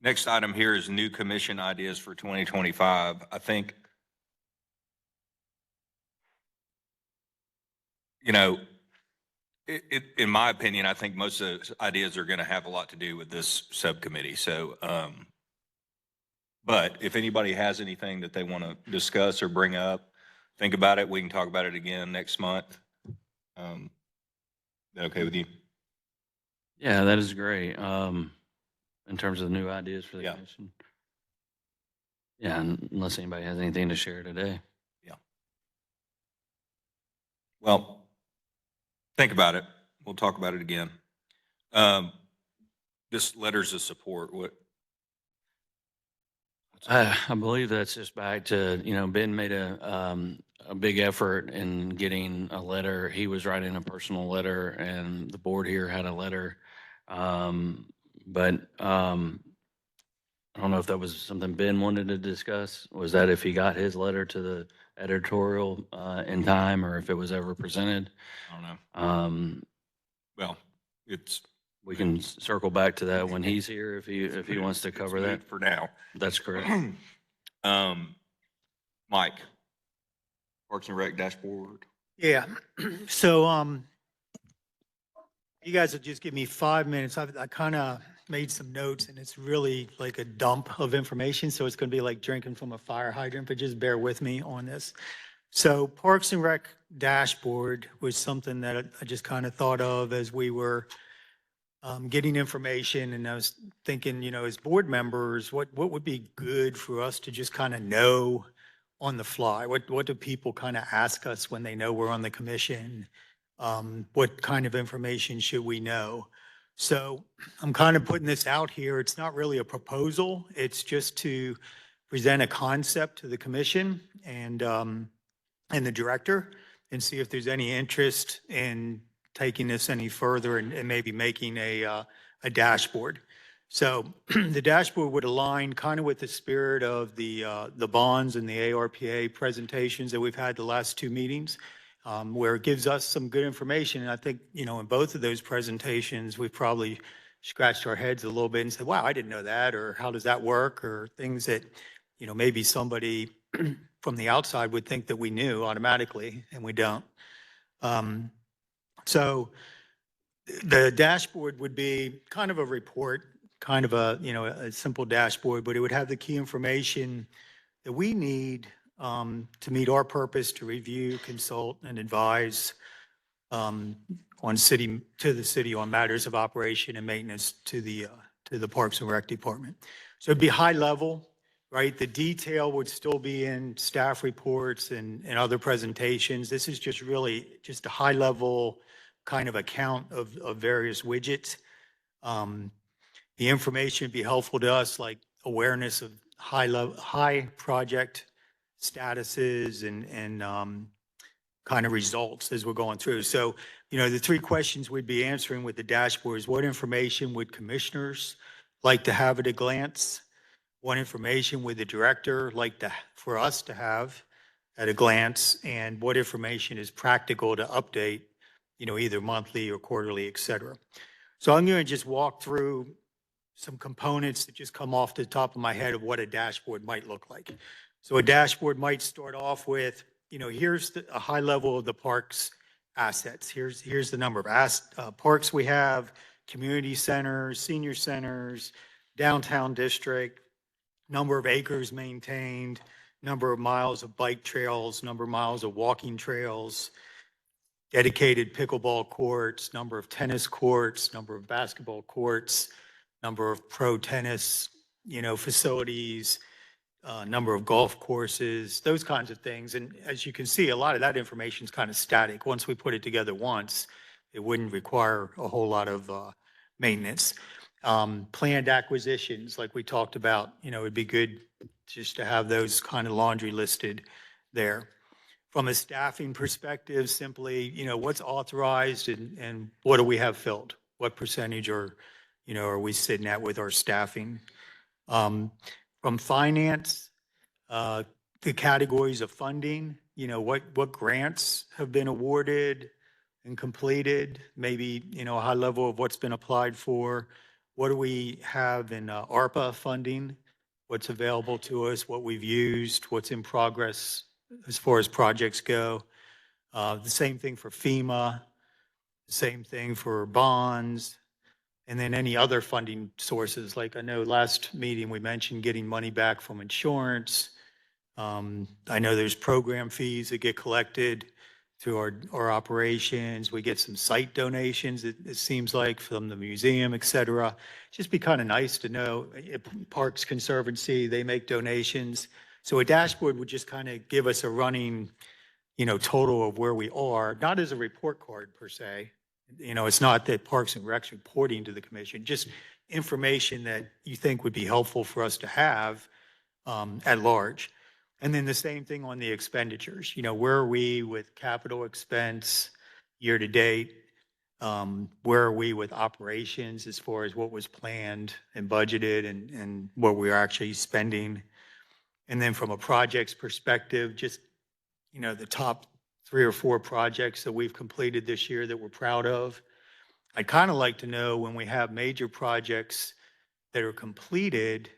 Next item here is new commission ideas for 2025. I think, in my opinion, I think most of those ideas are going to have a lot to do with this subcommittee. So, But if anybody has anything that they want to discuss or bring up, think about it. We can talk about it again next month. Is that okay with you? Yeah, that is great. In terms of new ideas for the Yeah. commission. Yeah, unless anybody has anything to share today. Well, think about it. We'll talk about it again. Just letters of support, what? I believe that's just back to, Ben made a big effort in getting a letter. He was writing a personal letter and the board here had a letter. But I don't know if that was something Ben wanted to discuss. Was that if he got his letter to the editorial in time, or if it was ever presented? I don't know. Um, Well, it's. we can circle back to that when he's here if he wants to it's cover that. moot for now. That's correct. Mike, Parks and Rec dashboard. Yeah, so, you guys will just give me 5 minutes. I kind of made some notes and it's really like a dump of information. So it's going to be like drinking from a fire hydrant, but just bear with me on this. So Parks and Rec dashboard was something that I just kind of thought of as we were getting information, and I was thinking, as board members, what would be good for us to just kind of know on the fly? What do people kind of ask us when they know we're on the commission? What kind of information should we know? So I'm kind of putting this out here. It's not really a proposal. It's just to present a concept to the commission and the director and see if there's any interest in taking this any further and maybe making a dashboard. So the dashboard would align kind of with the spirit of the bonds and the ARPA presentations that we've had the last two meetings, where it gives us some good information. And I think, in both of those presentations, we probably scratched our heads a little bit and said, wow, I didn't know that, or how does that work, or things that, maybe somebody from the outside would think that we knew automatically, and we don't. So the dashboard would be kind of a report, kind of a simple dashboard, but it would have the key information that we need to meet our purpose to review, consult, and advise to the city on matters of operation and maintenance to the Parks and Rec Department. So it'd be high level, right? The detail would still be in staff reports and other presentations. This is just really just a high level kind of account of various widgets. The information would be helpful to us, like awareness of high project statuses and kind of results as we're going through. So, the three questions we'd be answering with the dashboard is: what information would commissioners like to have at a glance? What information would the director like for us to have at a glance? And what information is practical to update, either monthly or quarterly, et cetera. So I'm going to just walk through some components that just come off the top of my head of what a dashboard might look like. So a dashboard might start off with, here's a high level of the parks assets. Here's the number of parks we have, community centers, senior centers, downtown district, number of acres maintained, number of miles of bike trails, number of miles of walking trails, dedicated pickleball courts, number of tennis courts, number of basketball courts, number of pro tennis, facilities, number of golf courses, those kinds of things. And as you can see, a lot of that information is kind of static. Once we put it together once, it wouldn't require a whole lot of maintenance. Planned acquisitions, like we talked about, it'd be good just to have those kind of laundry listed there. From a staffing perspective, simply, what's authorized and what do we have filled? What percentage are we sitting at with our staffing? From finance, the categories of funding, what grants have been awarded and completed, maybe, a high level of what's been applied for. What do we have in ARPA funding? What's available to us, what we've used, what's in progress as far as projects go. The same thing for FEMA, the same thing for bonds, And then any other funding sources, like I know last meeting we mentioned getting money back from insurance. I know there's program fees that get collected through our operations. We get some site donations, it seems like, from the museum, et cetera. Just be kind of nice to know, Parks Conservancy, they make donations. So a dashboard would just kind of give us a running, total of where we are, not as a report card per se. It's not that Parks and Rec's reporting to the commission, just information that you think would be helpful for us to have at large. And then the same thing on the expenditures. Where are we with capital expense year to date? Where are we with operations as far as what was planned and budgeted and what we're actually spending? And then from a projects perspective, just, the top 3 or 4 projects that we've completed this year that we're proud of. I'd kind of like to know when we have major projects that are completed,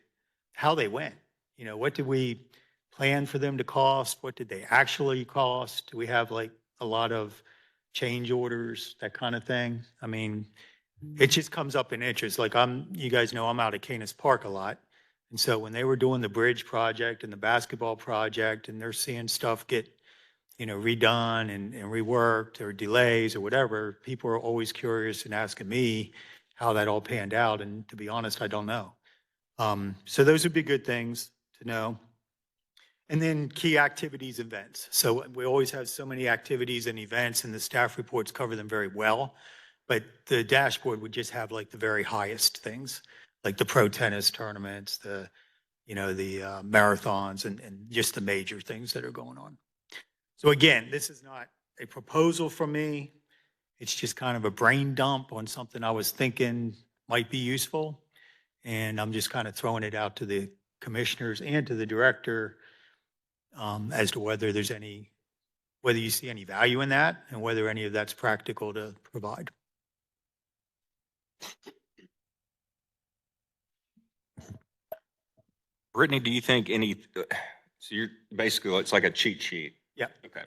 how they went. What did we plan for them to cost? What did they actually cost? Do we have like a lot of change orders, that kind of thing? I mean, it just comes up in interest. Like you guys know I'm out at Canis Park a lot. And so when they were doing the bridge project and the basketball project and they're seeing stuff get redone and reworked or delays or whatever, people are always curious and asking me how that all panned out. And to be honest, I don't know. So those would be good things to know. And then key activities, events. So we always have so many activities and events and the staff reports cover them very well. But the dashboard would just have like the very highest things, like the pro tennis tournaments, the marathons and just the major things that are going on. So again, this is not a proposal from me. It's just kind of a brain dump on something I was thinking might be useful. And I'm just kind of throwing it out to the commissioners and to the director as to whether you see any value in that and whether any of that's practical to provide. Brittany, do you think so you're basically, it's like a cheat sheet. Yeah. Okay.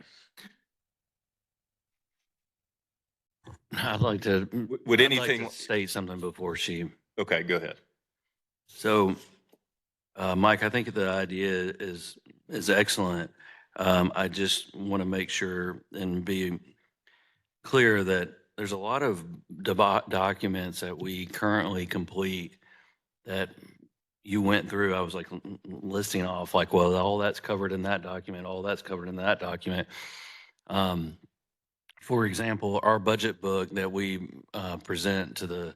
I'd like to. Would I'd like anything to state something before she. Okay, go ahead. So, Mike, I think the idea is excellent. I just want to make sure and be clear that there's a lot of documents that we currently complete that you went through. I was like listing off like, well, all that's covered in that document, all that's covered in that document. For example, our budget book that we present or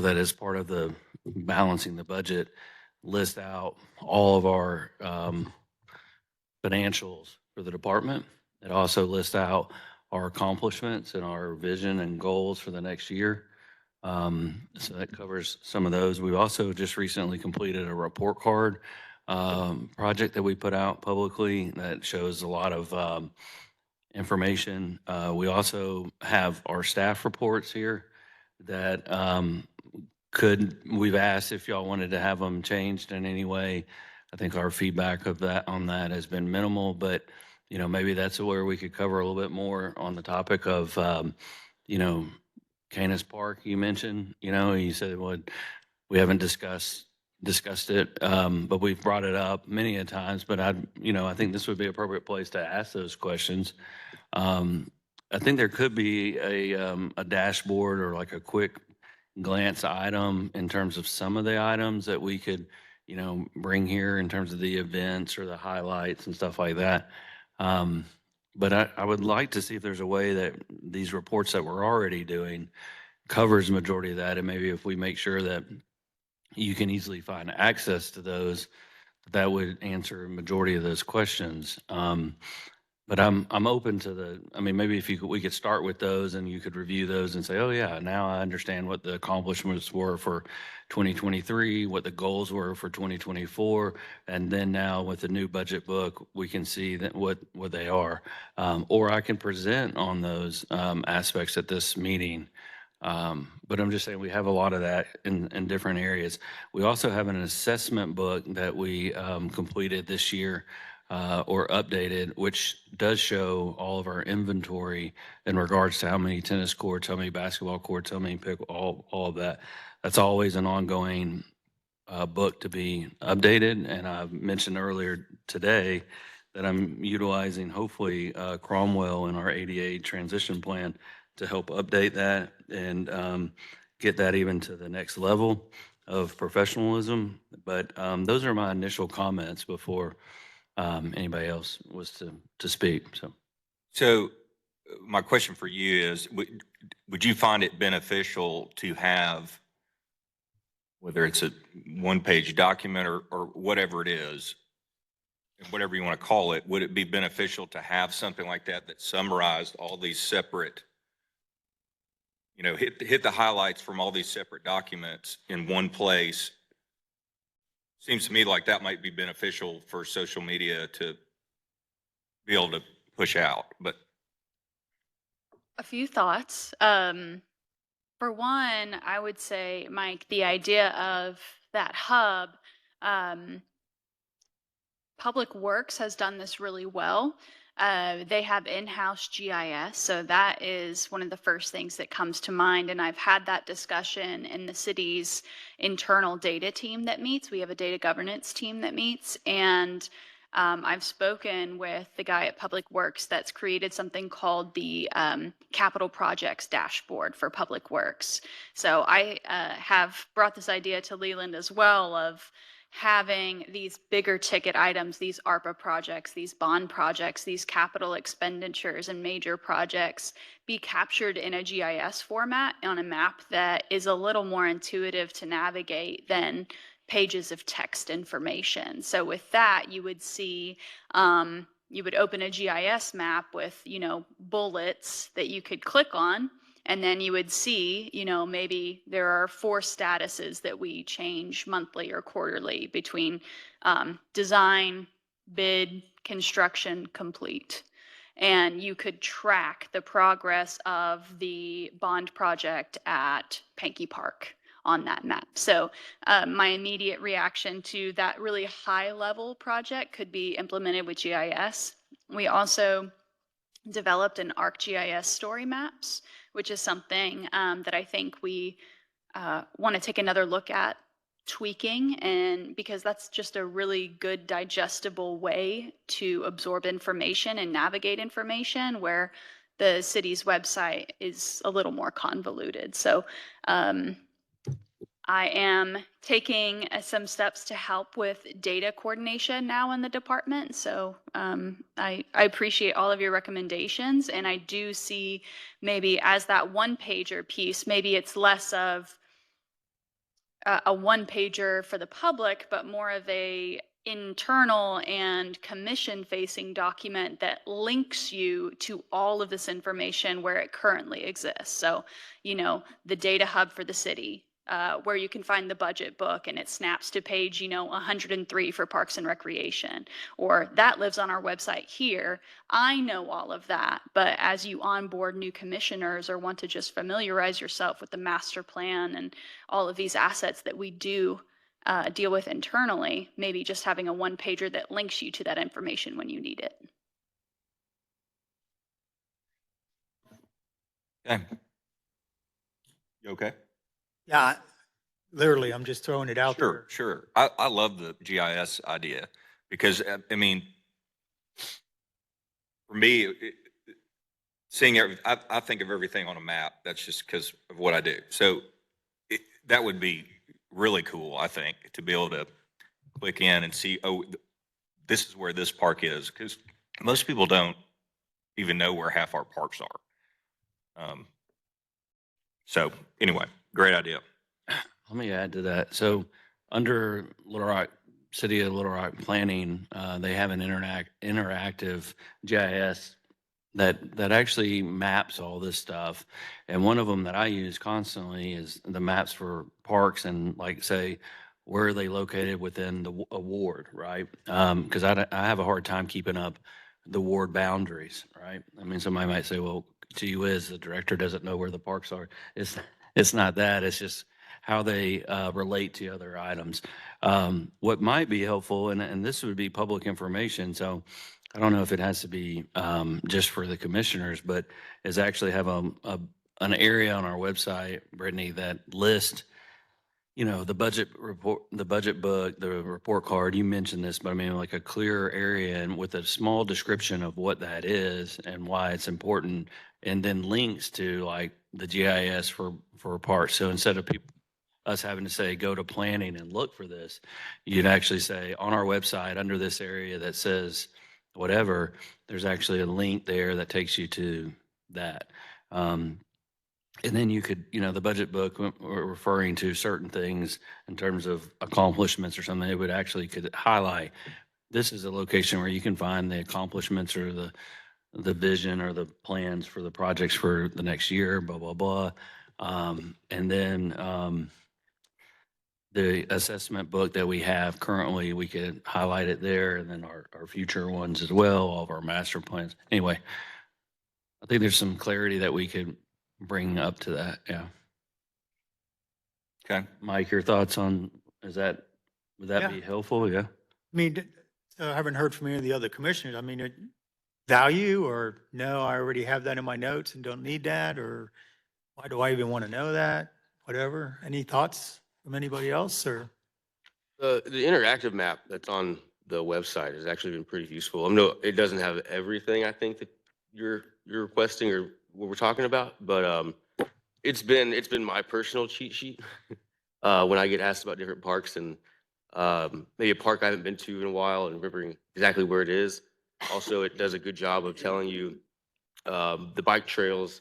that is part of the balancing the budget, list out all of our financials for the department. It also lists out our accomplishments and our vision and goals for the next year. So that covers some of those. We've also just recently completed a report card project that we put out publicly that shows a lot of information. We also have our staff reports here that we've asked if y'all wanted to have them changed in any way. I think our feedback on that has been minimal, but maybe that's where we could cover a little bit more on the topic of Canis Park. You mentioned, you said, well, we haven't discussed it, but we've brought it up many a times. But I think this would be an appropriate place to ask those questions. I think there could be a dashboard or like a quick glance item in terms of some of the items that we could, bring here in terms of the events or the highlights and stuff like that. But I would like to see if there's a way that these reports that we're already doing covers the majority of that. And maybe if we make sure that you can easily find access to those, that would answer a majority of those questions. But I'm open to maybe if we could start with those and you could review those and say, oh yeah, now I understand what the accomplishments were for 2023, what the goals were for 2024. And then now with the new budget book, we can see that what they are. Or I can present on those aspects at this meeting. But I'm just saying we have a lot of that in different areas. We also have an assessment book that we completed this year or updated, which does show all of our inventory in regards to how many tennis courts, how many basketball courts, how many all of that. That's always an ongoing book to be updated. And I mentioned earlier today that I'm utilizing hopefully Cromwell in our ADA transition plan to help update that and get that even to the next level of professionalism. But those are my initial comments before anybody else was to speak. So my question for you is, would you find it beneficial to have, whether it's a one-page document or whatever it is, whatever you want to call it, would it be beneficial to have something like that that summarized all these separate, hit the highlights from all these separate documents in one place? Seems to me like that might be beneficial for social media to be able to push out, but. A few thoughts. For one, I would say, Mike, the idea of that hub, Public Works has done this really well. They have in-house GIS, so that is one of the first things that comes to mind. And I've had that discussion in the city's internal data team that meets. We have a data governance team that meets, and I've spoken with the guy at Public Works that's created something called the Capital Projects Dashboard for Public Works. So I have brought this idea to Leland as well of having these bigger ticket items, these ARPA projects, these bond projects, these capital expenditures and major projects be captured in a GIS format on a map that is a little more intuitive to navigate than pages of text information. So with that, you would see, you would open a GIS map with, bullets that you could click on, and then you would see, maybe there are 4 statuses that we change monthly or quarterly between design, bid, construction, complete. And you could track the progress of the bond project at Pankey Park on that map. So my immediate reaction to that really high level project could be implemented with GIS. We also developed an ArcGIS story maps, which is something that I think we want to take another look at tweaking, and because that's just a really good digestible way to absorb information and navigate information, where the city's website is a little more convoluted. So I am taking some steps to help with data coordination now in the department. So I appreciate all of your recommendations, and I do see maybe as that one-pager piece, maybe it's less of a one-pager for the public, but more of a internal and commission-facing document that links you to all of this information where it currently exists. So, the data hub for the city, where you can find the budget book and it snaps to page 103 for Parks and Recreation, or that lives on our website here. I know all of that, but as you onboard new commissioners or want to just familiarize yourself with the master plan and all of these assets that we do deal with internally, maybe just having a one-pager that links you to that information when you need it. Okay. You okay? Yeah, literally, I'm just throwing it out there. Sure. I love the GIS idea because, for me, seeing I think of everything on a map. That's just because of what I do. So that would be really cool, I think, to be able to click in and see, this is where this park is, because most people don't even know where half our parks are. So anyway, great idea. Let me add to that. So under Little Rock, City of Little Rock Planning, they have an interactive GIS that actually maps all this stuff. And one of them that I use constantly is the maps for parks and, like, say, where are they located within the ward, right? Because I have a hard time keeping up the ward boundaries, right? Somebody might say, well, gee whiz, the director doesn't know where the parks are. It's not that. It's just how they relate to other items. What might be helpful, and this would be public information, so I don't know if it has to be just for the commissioners, but is actually have an area on our website, Brittany, that lists, the budget report, the budget book, the report card. You mentioned this, but I mean, like a clear area and with a small description of what that is and why it's important, and then links to like the GIS for parks. So instead of us having to say, go to planning and look for this, you'd actually say on our website under this area that says whatever, there's actually a link there that takes you to that. And then you could, the budget book, we're referring to certain things in terms of accomplishments or something, it would actually could highlight, this is a location where you can find the accomplishments or the vision or the plans for the projects for the next year, blah, blah, blah. And then the assessment book that we have currently, we could highlight it there, and then our future ones as well, all of our master plans. Anyway, I think there's some clarity that we could bring up to that. Yeah. Okay. Mike, your thoughts on, would that be helpful? Yeah. I mean, so I haven't heard from any of the other commissioners. I mean, value or no, I already have that in my notes and don't need that, or why do I even want to know that? Whatever. Any thoughts from anybody else or? The interactive map that's on the website has actually been pretty useful. I know it doesn't have everything I think that you're requesting or what we're talking about, but it's been my personal cheat sheet when I get asked about different parks and maybe a park I haven't been to in a while and remembering exactly where it is. Also, it does a good job of telling you the bike trails,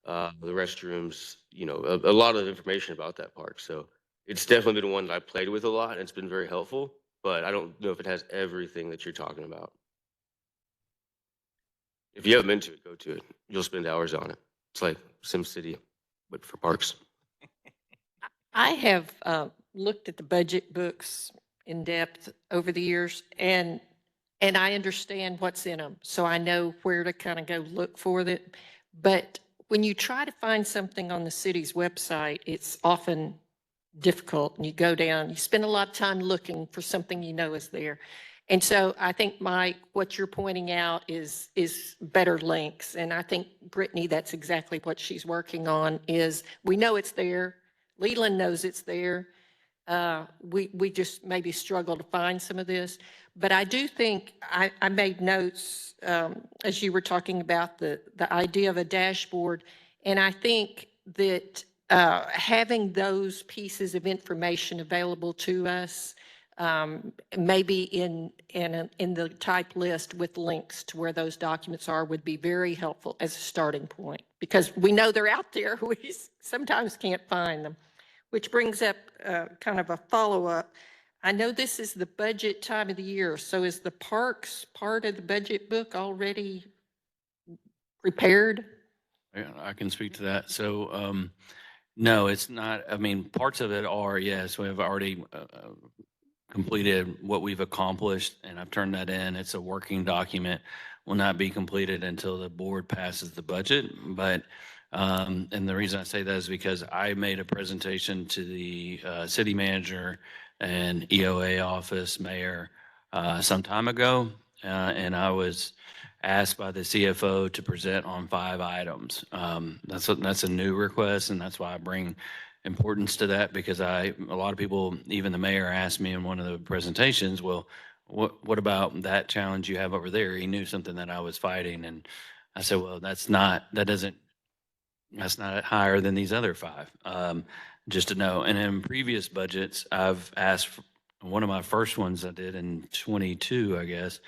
the restrooms, a lot of information about that park. So it's definitely been one that I played with a lot, and it's been very helpful, but I don't know if it has everything that you're talking about. If you haven't been to it, go to it. You'll spend hours on it. It's like SimCity, but for parks. I have looked at the budget books in depth over the years, and I understand what's in them, so I know where to kind of go look for it. But when you try to find something on the city's website, it's often difficult, and you go down, you spend a lot of time looking for something is there. And so I think, Mike, what you're pointing out is better links. And I think, Brittany, that's exactly what she's working on, is we know it's there. Leland knows it's there. We just maybe struggle to find some of this. But I do think I made notes as you were talking about the idea of a dashboard. And I think that having those pieces of information available to us, maybe in the type list with links to where those documents are, would be very helpful as a starting point, because we know they're out there. We sometimes can't find them, which brings up kind of a follow-up. I know this is the budget time of the year, so is the parks part of the budget book already prepared? Yeah, I can speak to that. So, no, it's not. I mean, parts of it are, yes, we have already completed what we've accomplished, and I've turned that in. It's a working document, will not be completed until the board passes the budget. But, and the reason I say that is because I made a presentation to the city manager and EOA office, mayor, some time ago, and I was asked by the CFO to present on 5 items. That's a new request, and that's why I bring importance to that, because a lot of people, even the mayor, asked me in one of the presentations, well, what about that challenge you have over there? He knew something that I was fighting, and I said, well, that's not higher than these other 5, just to know. And in previous budgets, I've asked, one of my first ones I did in 22, I guess,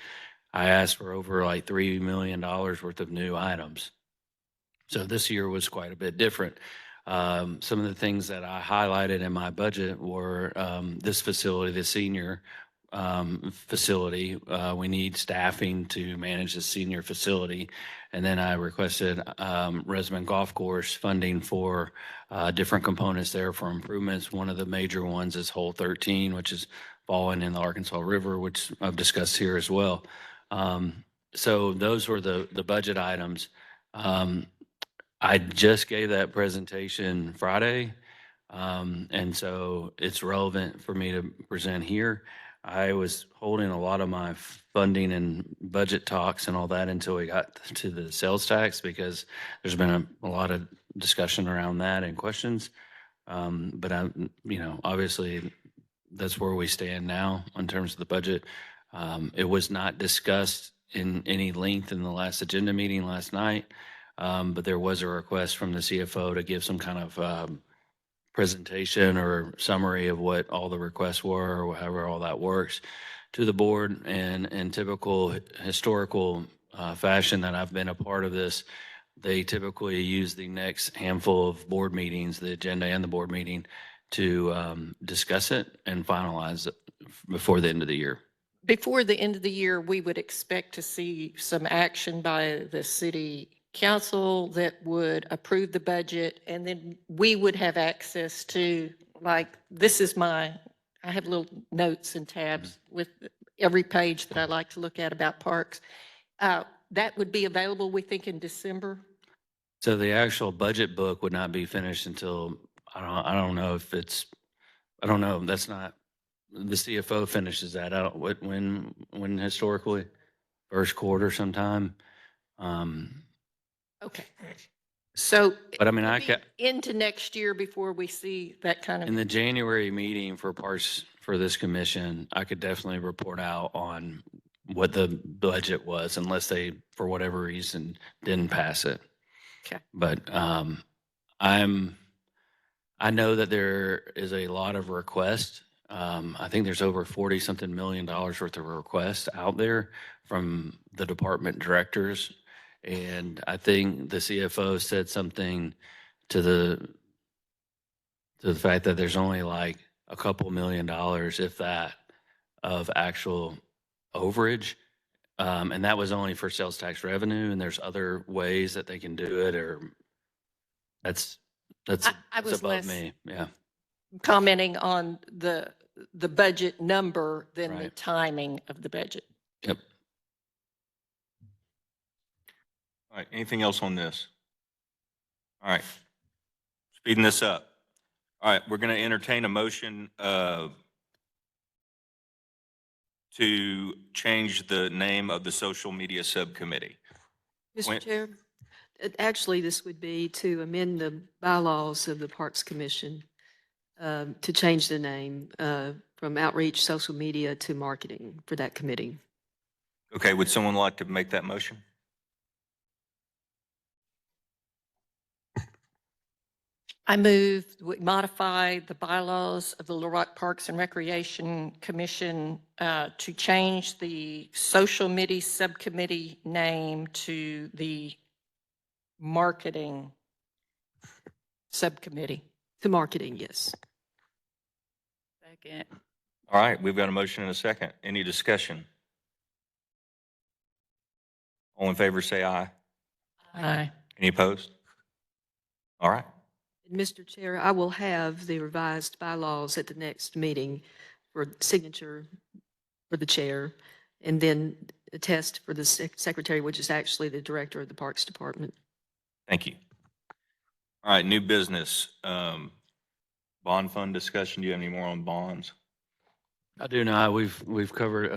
I asked for over like $3 million worth of new items. So this year was quite a bit different. Some of the things that I highlighted in my budget were this facility, the senior facility. We need staffing to manage the senior facility. And then I requested Resmond Golf Course funding for different components there for improvements. One of the major ones is Hole 13, which is falling in the Arkansas River, which I've discussed here as well. So those were the budget items. I just gave that presentation Friday. And so it's relevant for me to present here. I was holding a lot of my funding and budget talks and all that until we got to the sales tax, because there's been a lot of discussion around that and questions. But obviously that's where we stand now in terms of the budget. It was not discussed in any length in the last agenda meeting last night. But there was a request from the CFO to give some kind of presentation or summary of what all the requests were, or however all that works, to the board. And in typical historical fashion that I've been a part of this, they typically use the next handful of board meetings, the agenda and the board meeting, to discuss it and finalize it before the end of the year. Before the end of the year, we would expect to see some action by the city council that would approve the budget, and then we would have access to, like, I have little notes and tabs with every page that I like to look at about parks. That would be available, we think, in December. So the actual budget book would not be finished until, I don't know. That's not, the CFO finishes that out. When historically? First quarter sometime. Okay. So. But I mean, it'll be into next year before we see that kind of. in the January meeting for parks for this commission, I could definitely report out on what the budget was, unless they, for whatever reason, didn't pass it. Okay. But I know that there is a lot of requests. I think there's over $40-something million worth of requests out there from the department directors. And I think the CFO said something to the fact that there's only like a couple $1 million, if that, of actual overage. And that was only for sales tax revenue, and there's other ways that they can do it, or that's I was above less me. Yeah. commenting on the budget number than the Right. timing of the budget. Yep. All right, anything else on this? All right, speeding this up. All right, we're going to entertain a motion to change the name of the social media subcommittee. Mr. Chair, actually, this would be to amend the bylaws of the Parks Commission to change the name from outreach, social media to marketing for that committee. Okay, would someone like to make that motion? I move we modify the bylaws of the Little Rock Parks and Recreation Commission to change the social media subcommittee name to the marketing subcommittee. To marketing, yes. Second. All right, we've got a motion and a second. Any discussion? All in favor, say aye. Aye. Any opposed? All right. Mr. Chair, I will have the revised bylaws at the next meeting for signature for the chair, and then a test for the secretary, which is actually the director of the Parks Department. Thank you. All right, new business. Bond fund discussion. Do you have any more on bonds? I do not. We've covered,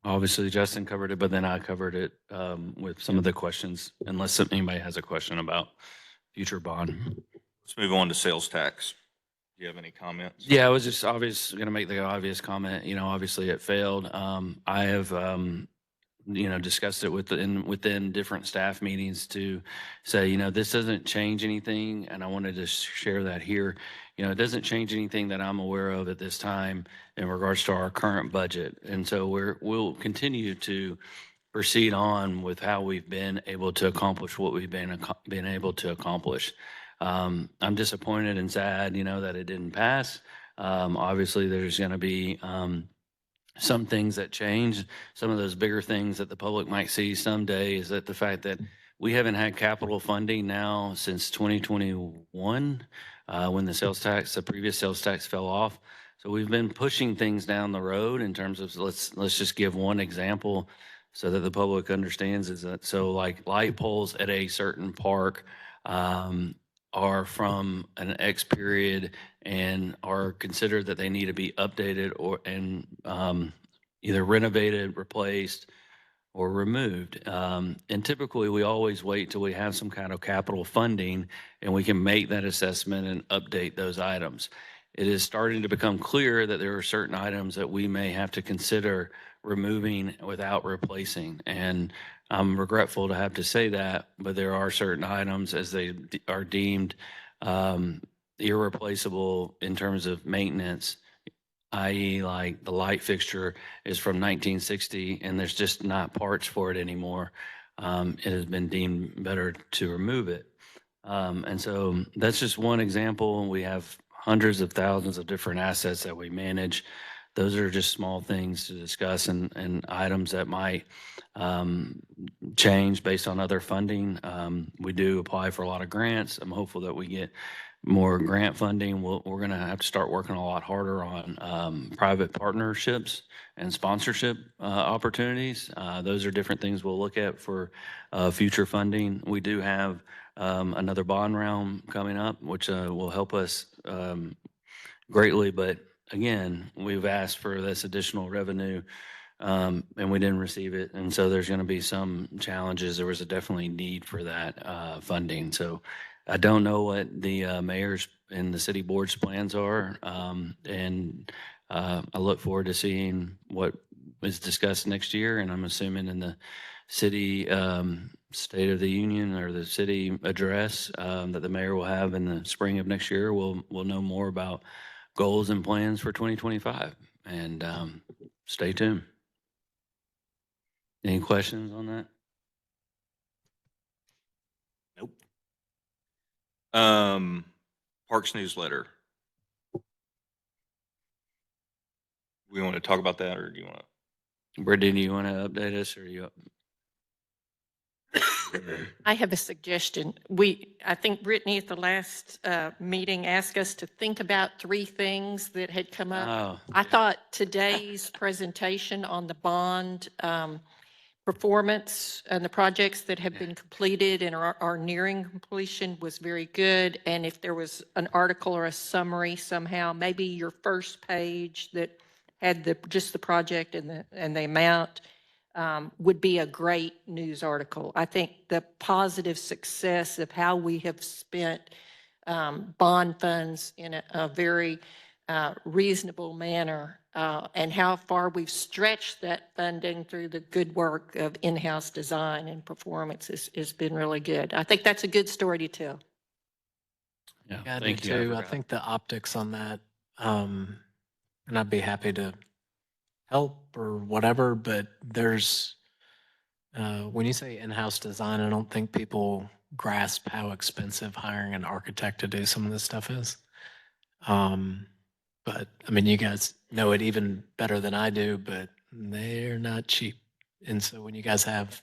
obviously Justin covered it, but then I covered it with some of the questions, unless anybody has a question about future bond. Let's move on to sales tax. Do you have any comments? Yeah, I was just going to make the obvious comment, obviously it failed. I have, discussed it within different staff meetings to say, this doesn't change anything. And I wanted to share that here. It doesn't change anything that I'm aware of at this time in regards to our current budget. And so we'll continue to proceed on with how we've been able to accomplish what we've been able to accomplish. I'm disappointed and sad, that it didn't pass. Obviously, there's going to be some things that change. Some of those bigger things that the public might see someday is that the fact that we haven't had capital funding now since 2021, when the previous sales tax fell off. So we've been pushing things down the road in terms of, let's just give one example so that the public understands, is that, so like light poles at a certain park are from an X period and are considered that they need to be updated and either renovated, replaced, or removed. And typically, we always wait till we have some kind of capital funding and we can make that assessment and update those items. It is starting to become clear that there are certain items that we may have to consider removing without replacing. And I'm regretful to have to say that, but there are certain items as they are deemed irreplaceable in terms of maintenance, i.e. like the light fixture is from 1960 and there's just not parts for it anymore. It has been deemed better to remove it. And so that's just one example. We have hundreds of thousands of different assets that we manage. Those are just small things to discuss and items that might change based on other funding. We do apply for a lot of grants. I'm hopeful that we get more grant funding. We're going to have to start working a lot harder on private partnerships and sponsorship opportunities. Those are different things we'll look at for future funding. We do have another bond round coming up, which will help us greatly. But again, we've asked for this additional revenue and we didn't receive it. And so there's going to be some challenges. There was a definitely need for that funding. So I don't know what the mayor's and the city board's plans are. And I look forward to seeing what is discussed next year. And I'm assuming in the city State of the Union or the city address that the mayor will have in the spring of next year, we'll know more about goals and plans for 2025. And stay tuned. Any questions on that? Parks newsletter. We want to talk about that, or do you want to? Brittany, do you want to update us, or you? I have a suggestion. I think Brittany at the last meeting asked us to think about 3 things that had come up. Oh, I thought today's presentation on the bond performance and the projects that have been completed and are nearing completion was very good. And if there was an article or a summary somehow, maybe your first page that had just the project and the amount would be a great news article. I think the positive success of how we have spent bond funds in a very reasonable manner and how far we've stretched that funding through the good work of in-house design and performance has been really good. I think that's a good story to tell. yeah. Yeah, I do Thank you. too. I forgot. think the optics on that, and I'd be happy to help or whatever, but there's, when you say in-house design, I don't think people grasp how expensive hiring an architect to do some of this stuff is. But I mean, you guys know it even better than I do, but they're not cheap. And so when you guys have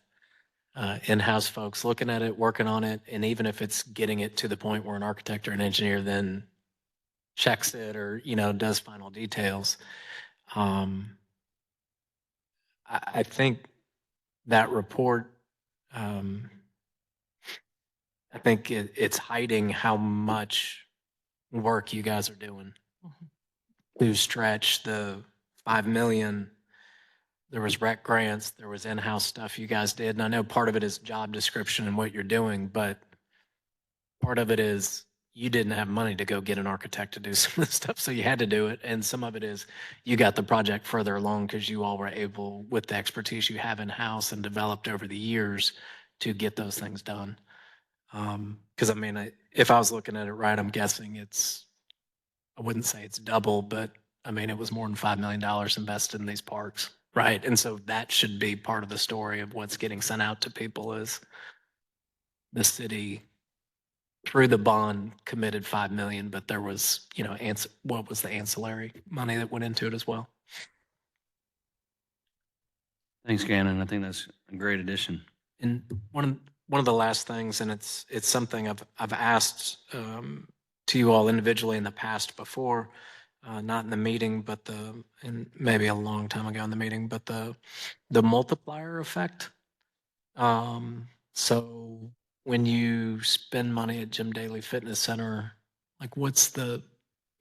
in-house folks looking at it, working on it, and even if it's getting it to the point where an architect or an engineer then checks it or, does final details, I think that report, I think it's hiding how much work you guys are doing to stretch the 5 million. There was rec grants, there was in-house stuff you guys did. And I know part of it is job description and what you're doing, but part of it is you didn't have money to go get an architect to do some of this stuff, so you had to do it. And some of it is you got the project further along because you all were able, with the expertise you have in-house and developed over the years, to get those things done. Because I mean, if I was looking at it right, I'm guessing I wouldn't say it's double, but I mean, it was more than $5 million invested in these parks, right? And so that should be part of the story of what's getting sent out to people is the city, through the bond, committed 5 million, but there was, what was the ancillary money that went into it as well? Thanks, Gannon. I think that's a great addition. And one of the last things, and it's something I've asked to you all individually in the past before, not in the meeting, but and maybe a long time ago in the meeting, but the multiplier effect. So when you spend money at Jim Daly Fitness Center, like what's the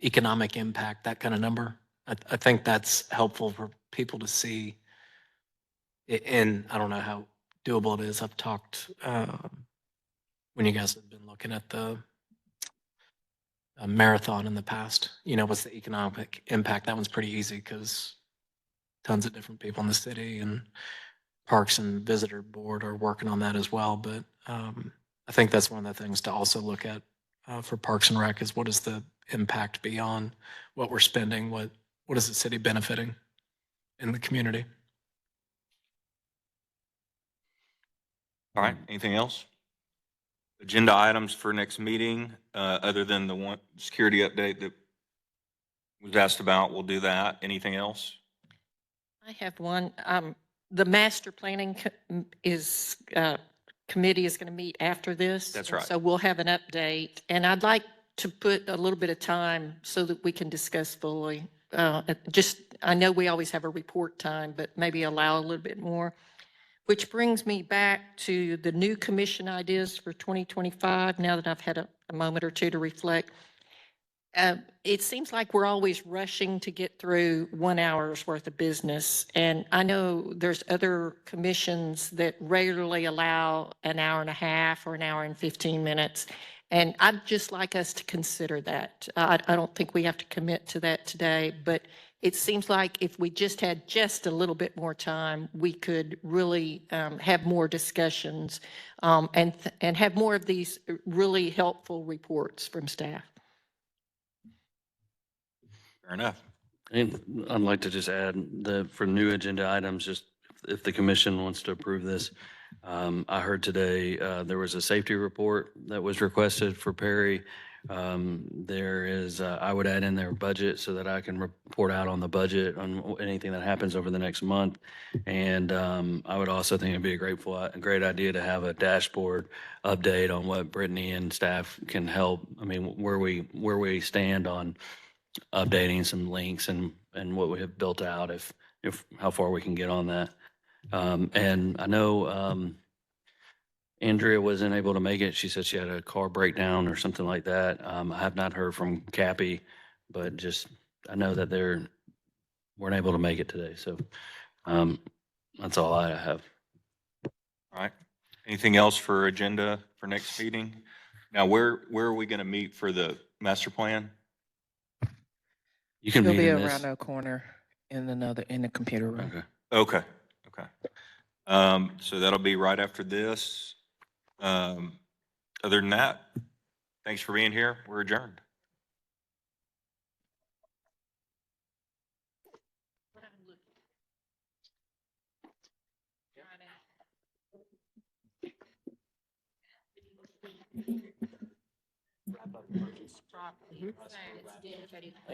economic impact, that kind of number? I think that's helpful for people to see. And I don't know how doable it is. I've talked, when you guys have been looking at the marathon in the past, what's the economic impact? That one's pretty easy because tons of different people in the city and Parks and Visitor Board are working on that as well. But I think that's one of the things to also look at for Parks and Rec is what is the impact beyond what we're spending? What is the city benefiting in the community? All right, anything else? Agenda items for next meeting, other than the one security update that was asked about, we'll do that. Anything else? I have one. The master planning committee is going to meet after this. That's and right. So we'll have an update. And I'd like to put a little bit of time so that we can discuss fully. I know we always have a report time, but maybe allow a little bit more. Which brings me back to the new commission ideas for 2025, now that I've had a moment or two to reflect. It seems like we're always rushing to get through 1 hour's worth of business. And I know there's other commissions that regularly allow an hour and a half or an hour and 15 minutes. And I'd just like us to consider that. I don't think we have to commit to that today, but it seems like if we just had just a little bit more time, we could really have more discussions and have more of these really helpful reports from staff. Fair enough. And I'd like to just add for new agenda items, just if the commission wants to approve this. I heard today there was a safety report that was requested for Perry. There is, I would add in their budget so that I can report out on the budget on anything that happens over the next month. And I would also think it'd be a great idea to have a dashboard update on what Brittany and staff can help. I mean, where we stand on updating some links and what we have built out, if how far we can get on that. And I know Andrea wasn't able to make it. She said she had a car breakdown or something like that. I have not heard from Cappy, but I know that they weren't able to make it today. So that's all I have. All right. Anything else for agenda for next meeting? Now, where are we going to meet for the master plan? You can He'll meet be in around this. the corner in the computer room. Okay. So that'll be right after this. Other than that, thanks for being here. We're adjourned.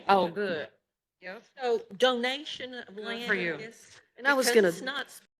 Oh, good. So donation of land. for you. I guess, And I was because gonna it's not